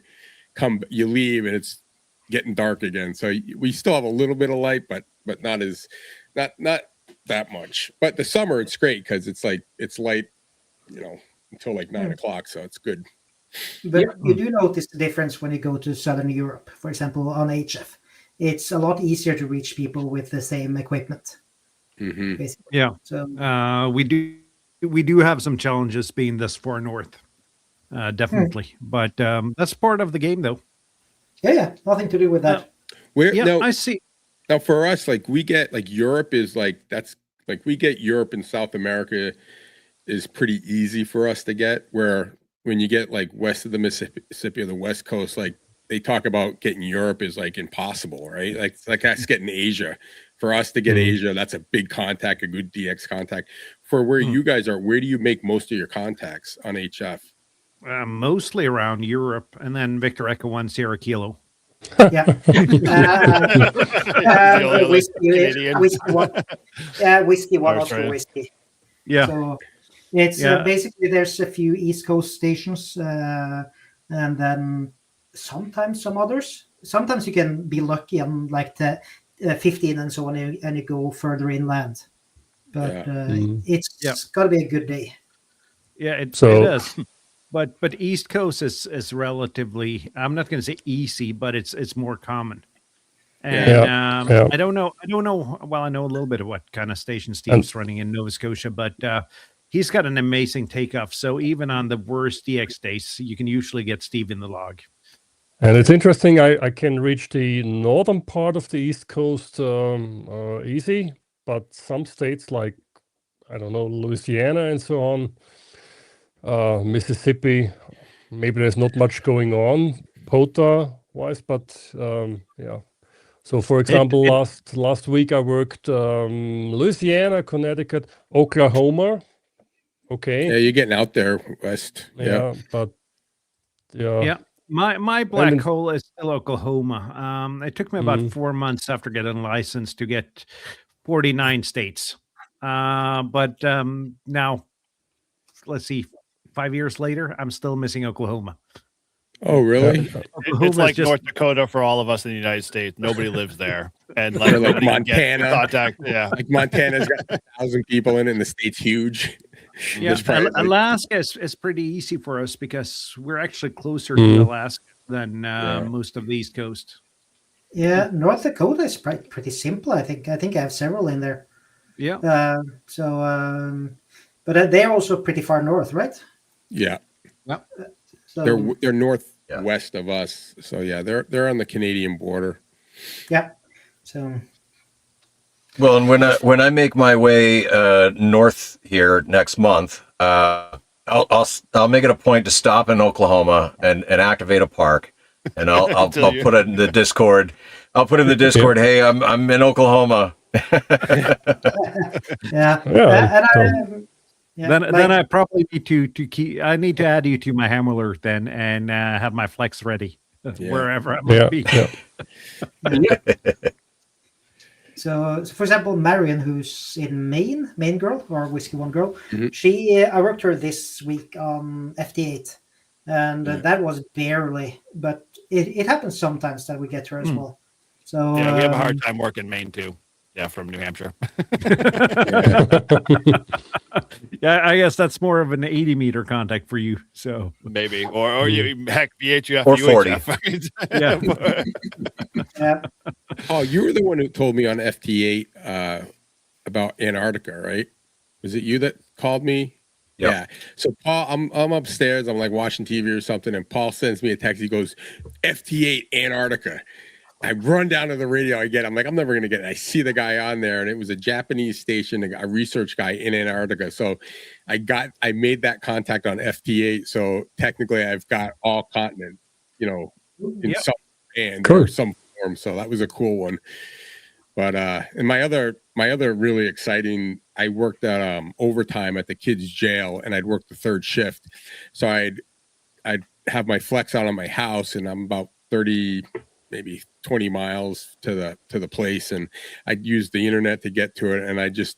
leave and it's getting dark again. So we still have a little bit of light, but not that much. But the summer it's great because it's light, until like 9 o'clock. So it's good. But you do notice the difference when you go to Southern Europe, for example, on HF. It's a lot easier to reach people with the same equipment. Mm-hmm. Basically. Yeah. So we do have some challenges being this far north, definitely. But that's part of the game, though. yeah, nothing to do with that. I see. Now for us, like we get like Europe is like we get Europe and South America is pretty easy for us to get. Where when you get like west of the Mississippi or the West Coast, like they talk about getting Europe is like impossible, right? Like us getting Asia. For us to get Asia, that's a big contact, a good DX contact. For where you guys are, where do you make most of your contacts on HF? Mostly around Europe, and then Victor Echo 1 Sierra Kilo. Yeah. Whiskey one Oscar whiskey. Yeah. So it's basically there's a few East Coast stations, and then sometimes some others. Sometimes you can be lucky on like the 15 and so on, and you go further inland. But it's got to be a good day. Yeah, it is. But East Coast is relatively, I'm not going to say easy, but it's more common. And I don't know. Well, I know a little bit of what kind of station Steve's running in Nova Scotia, but he's got an amazing takeoff. So even on the worst DX days, you can usually get Steve in the log. And it's interesting, I can reach the northern part of the East Coast easy, but some states like, I don't know, Louisiana and so on, Mississippi, maybe there's not much going on POTA-wise, but yeah. So for example, last week I worked Louisiana, Connecticut, Oklahoma. Okay. Yeah, you're getting out there west. Yeah, but yeah. My black hole is still Oklahoma. It took me about 4 months after getting licensed to get 49 states. But now, let's see, 5 years later, I'm still missing Oklahoma. Oh, really? It's like North Dakota for all of us in the United States. Nobody lives there. And like Montana. Contact, Like Montana's got 1,000 people in it, and the state's huge. Yeah, Alaska is pretty easy for us because we're actually closer to Alaska than most of the East Coast. Yeah, North Dakota is pretty simple. I think I have several in there. Yeah. But they're also pretty far north, right? Yeah. Yeah. So, they're northwest of us. So yeah, they're on the Canadian border. Yeah. So. Well, and when I make my way north here next month, I'll make it a point to stop in Oklahoma and activate a park, and I'll put it in the Discord. I'll put in the Discord. Hey, I'm in Oklahoma. Then I probably need to keep. I need to add you to my ham alert then, and have my flex ready wherever I might be. So, for example, Marion, who's in Maine girl or Whiskey One girl, I worked her this week on FT8, and that was barely, but it happens sometimes that we get her as well. So we have a hard time working Maine too. Yeah, from New Hampshire. Yeah, I guess that's more of an 80-meter contact for you. So maybe, or you heck VHF or 40. Yeah. Oh, you were the one who told me on FT8 about Antarctica, right? Was it you that called me? Yep. Yeah. So Paul, I'm upstairs. I'm like watching TV or something, and Paul sends me a text. He goes, "FT8 Antarctica." I run down to the radio again. I'm like, I'm never going to get it. I see the guy on there, and it was a Japanese station, a research guy in Antarctica. So I made that contact on FT8. So technically I've got all continents, in some band or some form. So that was a cool one. But and my other really exciting, I worked at overtime at the kids' jail, and I'd work the third shift. So I'd have my flex out on my house, and I'm about 30 maybe 20 miles to the place, and I'd use the internet to get to it, and I just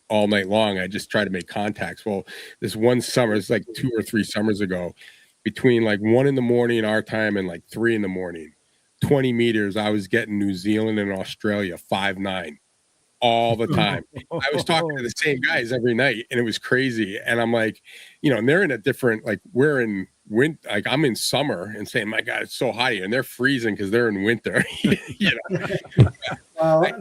all night long I just try to make contacts. Well, this one summer, it's like 2 or 3 summers ago, between like 1 a.m. our time and like 3 a.m, 20 meters, I was getting New Zealand and Australia 5-9 all the time. I was talking to the same guys every night, and it was crazy. And I'm like, and they're in a different, like, we're in winter, like I'm in summer and saying, my God, it's so hot here, and they're freezing because they're in winter.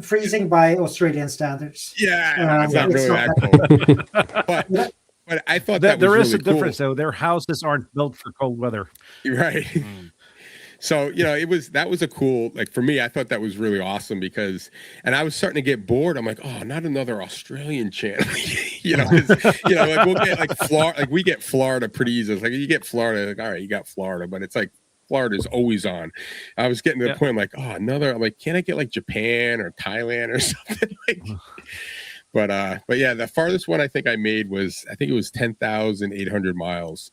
Freezing by Australian standards. Yeah, it's not really that cold. But I thought that there was is really a difference, cool. though. Their houses aren't built for cold weather. Right. So, that was a cool, like, for me, I thought that was really awesome because, and I was starting to get bored. I'm like, oh, not another Australian channel. Like we'll get like Florida, like we get Florida pretty easy. It's like you get Florida, like, all right, you got Florida, but it's like Florida's always on. I was getting to the point, I'm like, oh, I'm like, can't I get like Japan or Thailand or something? But yeah, the farthest one I think I made was, I think it was 10,800 miles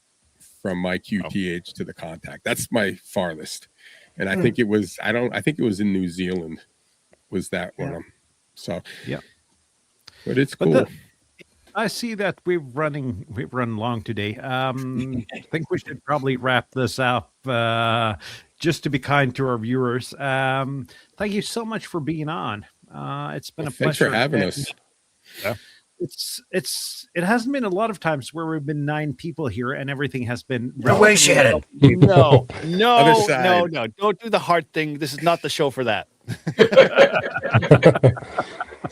from my QTH to the contact. That's my farthest. And I think it was, I think it was in New Zealand was that one. So, yeah, but it's cool. I see that we've run long today. I think we should probably wrap this up, just to be kind to our viewers. Thank you so much for being on. It's been a pleasure. Thanks for having us. Yeah. It hasn't been a lot of times where we've been 9 people here and everything has been No way, Shannon. No, Other side. no. Don't do the hard thing. This is not the show for that.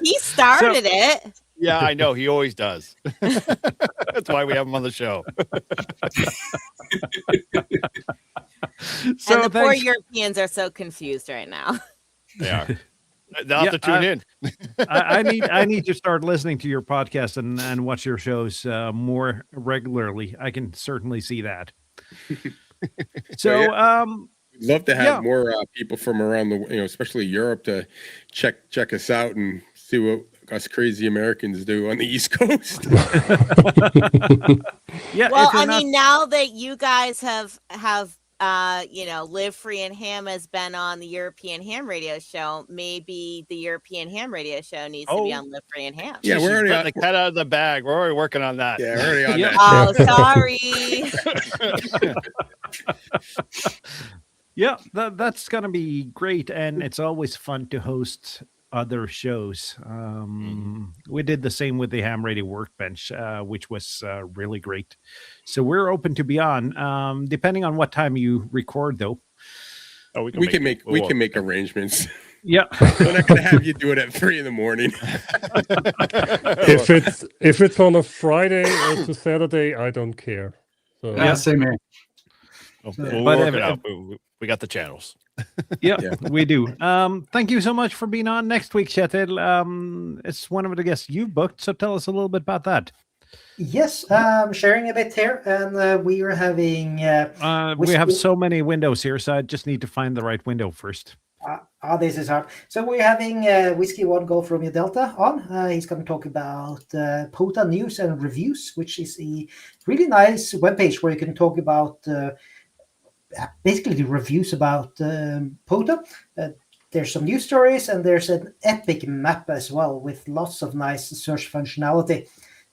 He started it. Yeah, I know. He always does. That's why we have him on the show. And the poor Europeans are so confused right now. They are. They'll have to tune in. I need to start listening to your podcast and watch your shows more regularly. I can certainly see that. So, we'd love to have more people from around the, especially Europe, to check us out and see what us crazy Americans do on the East Coast. Yeah. Well, I mean, now that you guys have Live Free and Ham has been on the European Ham Radio Show, maybe the European Ham Radio Show needs to be on Live Free and Ham. Yeah, we're already on the cat out of the bag. We're already working on that. Yeah, we're already on that. Oh, sorry. Yeah, that's gonna be great, and it's always fun to host other shows. We did the same with the Ham Radio Workbench, which was really great. So we're open to be on, depending on what time you record, though. Oh, we can make arrangements. Yeah, we're not going to have you do it at 3 a.m. If it's on a Friday or to Saturday, I don't care. So. Yeah, same here. We'll work it out. We got the channels. Yeah, we do. Thank you so much for being on. Next week, Kjetil, it's one of the guests you've booked, so tell us a little bit about that. Yes, sharing a bit here, and we are having. We have so many windows here, so I just need to find the right window first. This is hard. So we're having Whiskey One Golf Romeo Delta on. He's going to talk about POTA news and reviews, which is a really nice webpage where you can talk about basically the reviews about POTA. There's some news stories, and there's an epic map as well with lots of nice search functionality.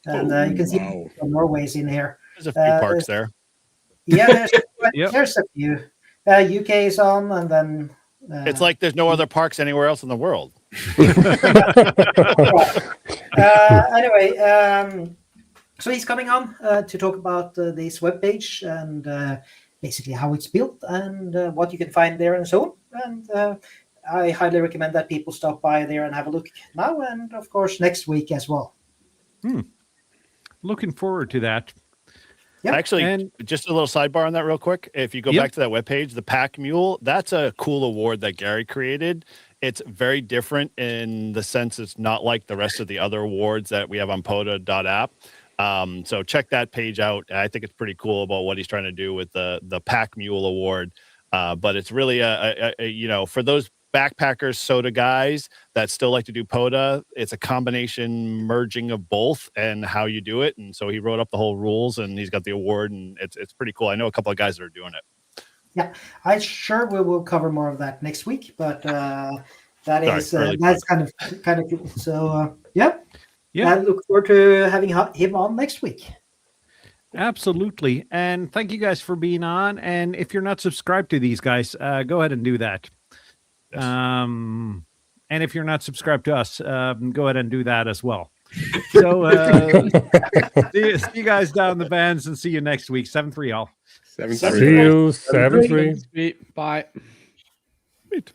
And you can see some more ways in here. There's a few parks there. Yeah, there's a few. UK is on, and then it's like there's no other parks anywhere else in the world. Anyway, so he's coming on to talk about this webpage and basically how it's built and what you can find there and so on. And I highly recommend that people stop by there and have a look now and, of course, next week as well. Looking forward to that. Yep. Actually, and just a little sidebar on that real quick. If you go back to that webpage, the Pack Mule, that's a cool award that Gary created. It's very different in the sense it's not like the rest of the other awards that we have on POTA.app. So check that page out. I think it's pretty cool about what he's trying to do with the Pack Mule Award. But it's really for those backpackers, soda guys that still like to do POTA, it's a combination merging of both and how you do it. And so he wrote up the whole rules and he's got the award, and it's pretty cool. I know a couple of guys that are doing it. Yeah, I'm sure we will cover more of that next week, but that's kind of cool. So yeah, I look forward to having him on next week. Absolutely. And thank you guys for being on. And if you're not subscribed to these guys, go ahead and do that. Yes. And if you're not subscribed to us, go ahead and do that as well. So see you guys down the bands and see you next week. 7-3 all. 7-3. See you. 7-3. Bye. Sweet.